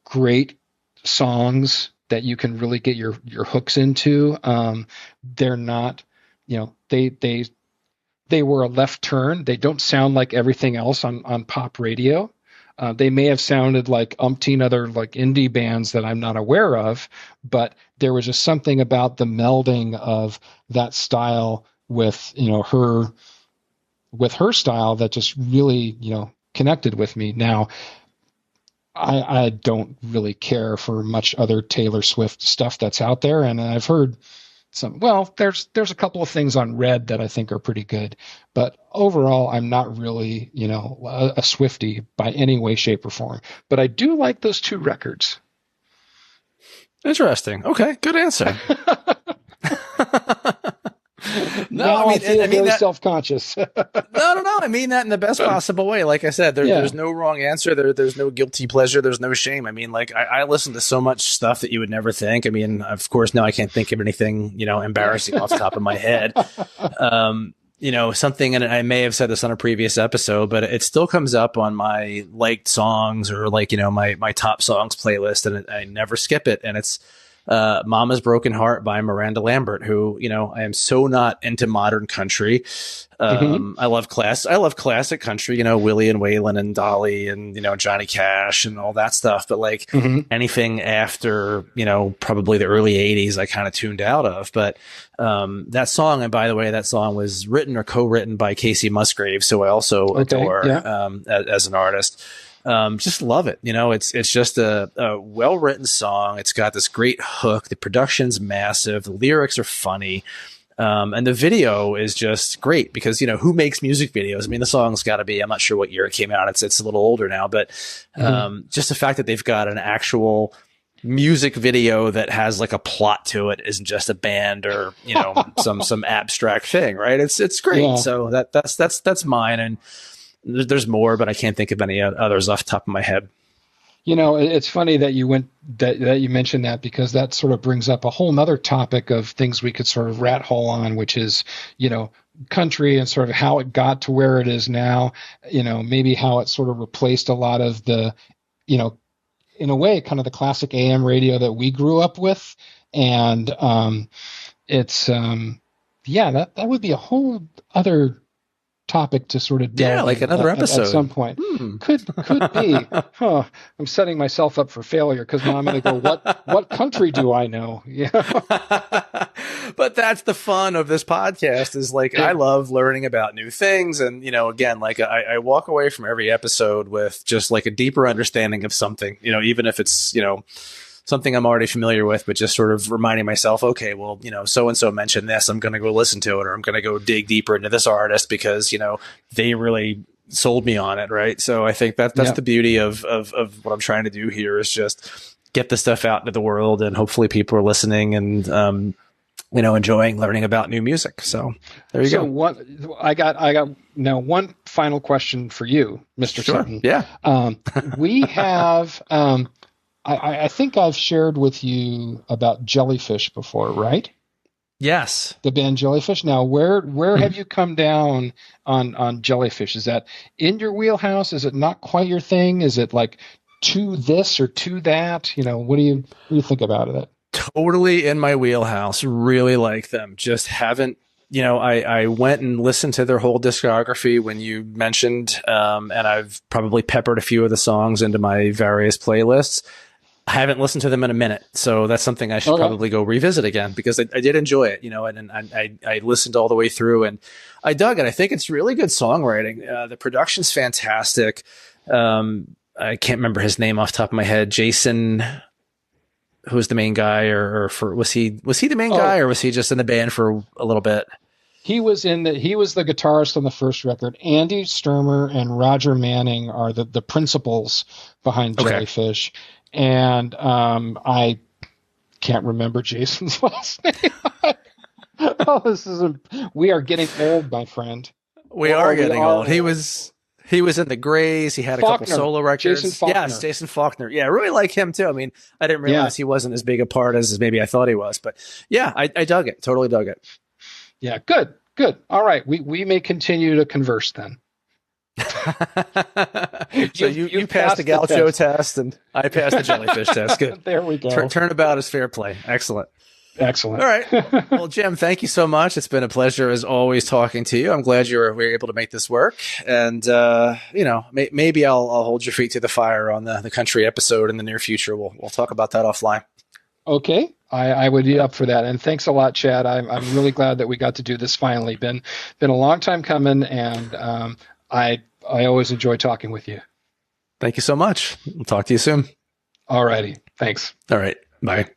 great songs that you can really get your hooks into. They're not, you know, they were a left turn. They don't sound like everything else on pop radio. They may have sounded like umpteen other like indie bands that I'm not aware of, but there was just something about the melding of that style with, you know, her style that just really, you know, connected with me. Now, I don't really care for much other Taylor Swift stuff that's out there, and I've heard some. Well, there's a couple of things on Red that I think are pretty good, but overall, I'm not really, you know, a Swiftie by any way, shape, or form. But I do like those two records. Interesting. Okay, good answer. No, I mean very self-conscious. No. I mean that in the best possible way. Like I said, there's no wrong answer. There's no guilty pleasure. There's no shame. I mean, like I listen to so much stuff that you would never think. I mean, of course, now I can't think of anything, you know, embarrassing off the top of my head. You know, something, and I may have said this on a previous episode, but it still comes up on my liked songs or like, you know, my top songs playlist, and I never skip it. And it's Mama's Broken Heart by Miranda Lambert, who, you know, I am so not into modern country. I love classic country, you know, Willie and Waylon and Dolly and, you know, Johnny Cash and all that stuff. But like anything after, you know, probably the early 80s, I kind of tuned out of. But that song, and by the way, that song was written or co-written by Casey Musgraves, who I also adore as an artist. Just love it. You know, it's just a well-written song. It's got this great hook. The production's massive. The lyrics are funny. And the video is just great because, you know, who makes music videos? I mean, the song's got to be, I'm not sure what year it came out. It's a little older now, but just the fact that they've got an actual music video that has like a plot to it isn't just a band or, you know, some abstract thing, right? It's great. Yeah. So that's mine. And there's more, but I can't think of any others off the top of my head. It's funny that you mentioned that, because that sort of brings up a whole nother topic of things we could sort of rat hole on, which is, country and sort of how it got to where it is now, maybe how it sort of replaced a lot of the, in a way, kind of the classic AM radio that we grew up with. And it's, that would be a whole other topic to sort of delve like another episode at some point. Could be. I'm setting myself up for failure, because now I'm going to go, what country do I know? But that's the fun of this podcast, is I love learning about new things. And, again, I walk away from every episode with just a deeper understanding of something, even if it's, something I'm already familiar with, but just sort of reminding myself, okay, well, so-and-so mentioned this, I'm going to go listen to it, or I'm going to go dig deeper into this artist because, they really sold me on it. Right. So I think that's the beauty of what I'm trying to do here, is just get the stuff out into the world, and hopefully people are listening and, enjoying learning about new music. So there you go. I got now one final question for you, Mr. Sure. Sutton. Yeah. We have, I think I've shared with you about Jellyfish before, right? Yes. The band Jellyfish. Now, where have you come down on Jellyfish? Is that in your wheelhouse? Is it not quite your thing? Is it to this or to that? What do you think about it? Totally in my wheelhouse. Really like them. Just haven't. I went and listened to their whole discography when you mentioned, and I've probably peppered a few of the songs into my various playlists. I haven't listened to them in a minute, so that's something I should probably go revisit again, because I did enjoy it, and I listened all the way through, and I dug it. I think it's really good songwriting. The production's fantastic. I can't remember his name off the top of my head. Jason, who was the main guy, was he the main guy, or was he just in the band for a little bit? He was the guitarist on the first record. Andy Sturmer and Roger Manning are the principals behind Jellyfish. And I can't remember Jason's last name. We are getting old, my friend. We are getting old. He was in the Grays. He had a couple solo records. Jason Faulkner. Yeah, I really like him too. I mean, I didn't realize he wasn't as big a part as maybe I thought he was, but yeah, I dug it. Totally dug it. Yeah, good. All right, we may continue to converse then. So you passed the Gaucho test, and I passed the Jellyfish test. Good. There we go. Turnabout is fair play. Excellent. All right. Well, Jim, thank you so much. It's been a pleasure as always talking to you. I'm glad we were able to make this work. And, maybe I'll hold your feet to the fire on the country episode in the near future. We'll talk about that offline. Okay. I would be up for that. And thanks a lot, Chad. I'm really glad that we got to do this finally. Been a long time coming, and I always enjoy talking with you. Thank you so much. We'll talk to you soon. All righty. Thanks. All right. Bye.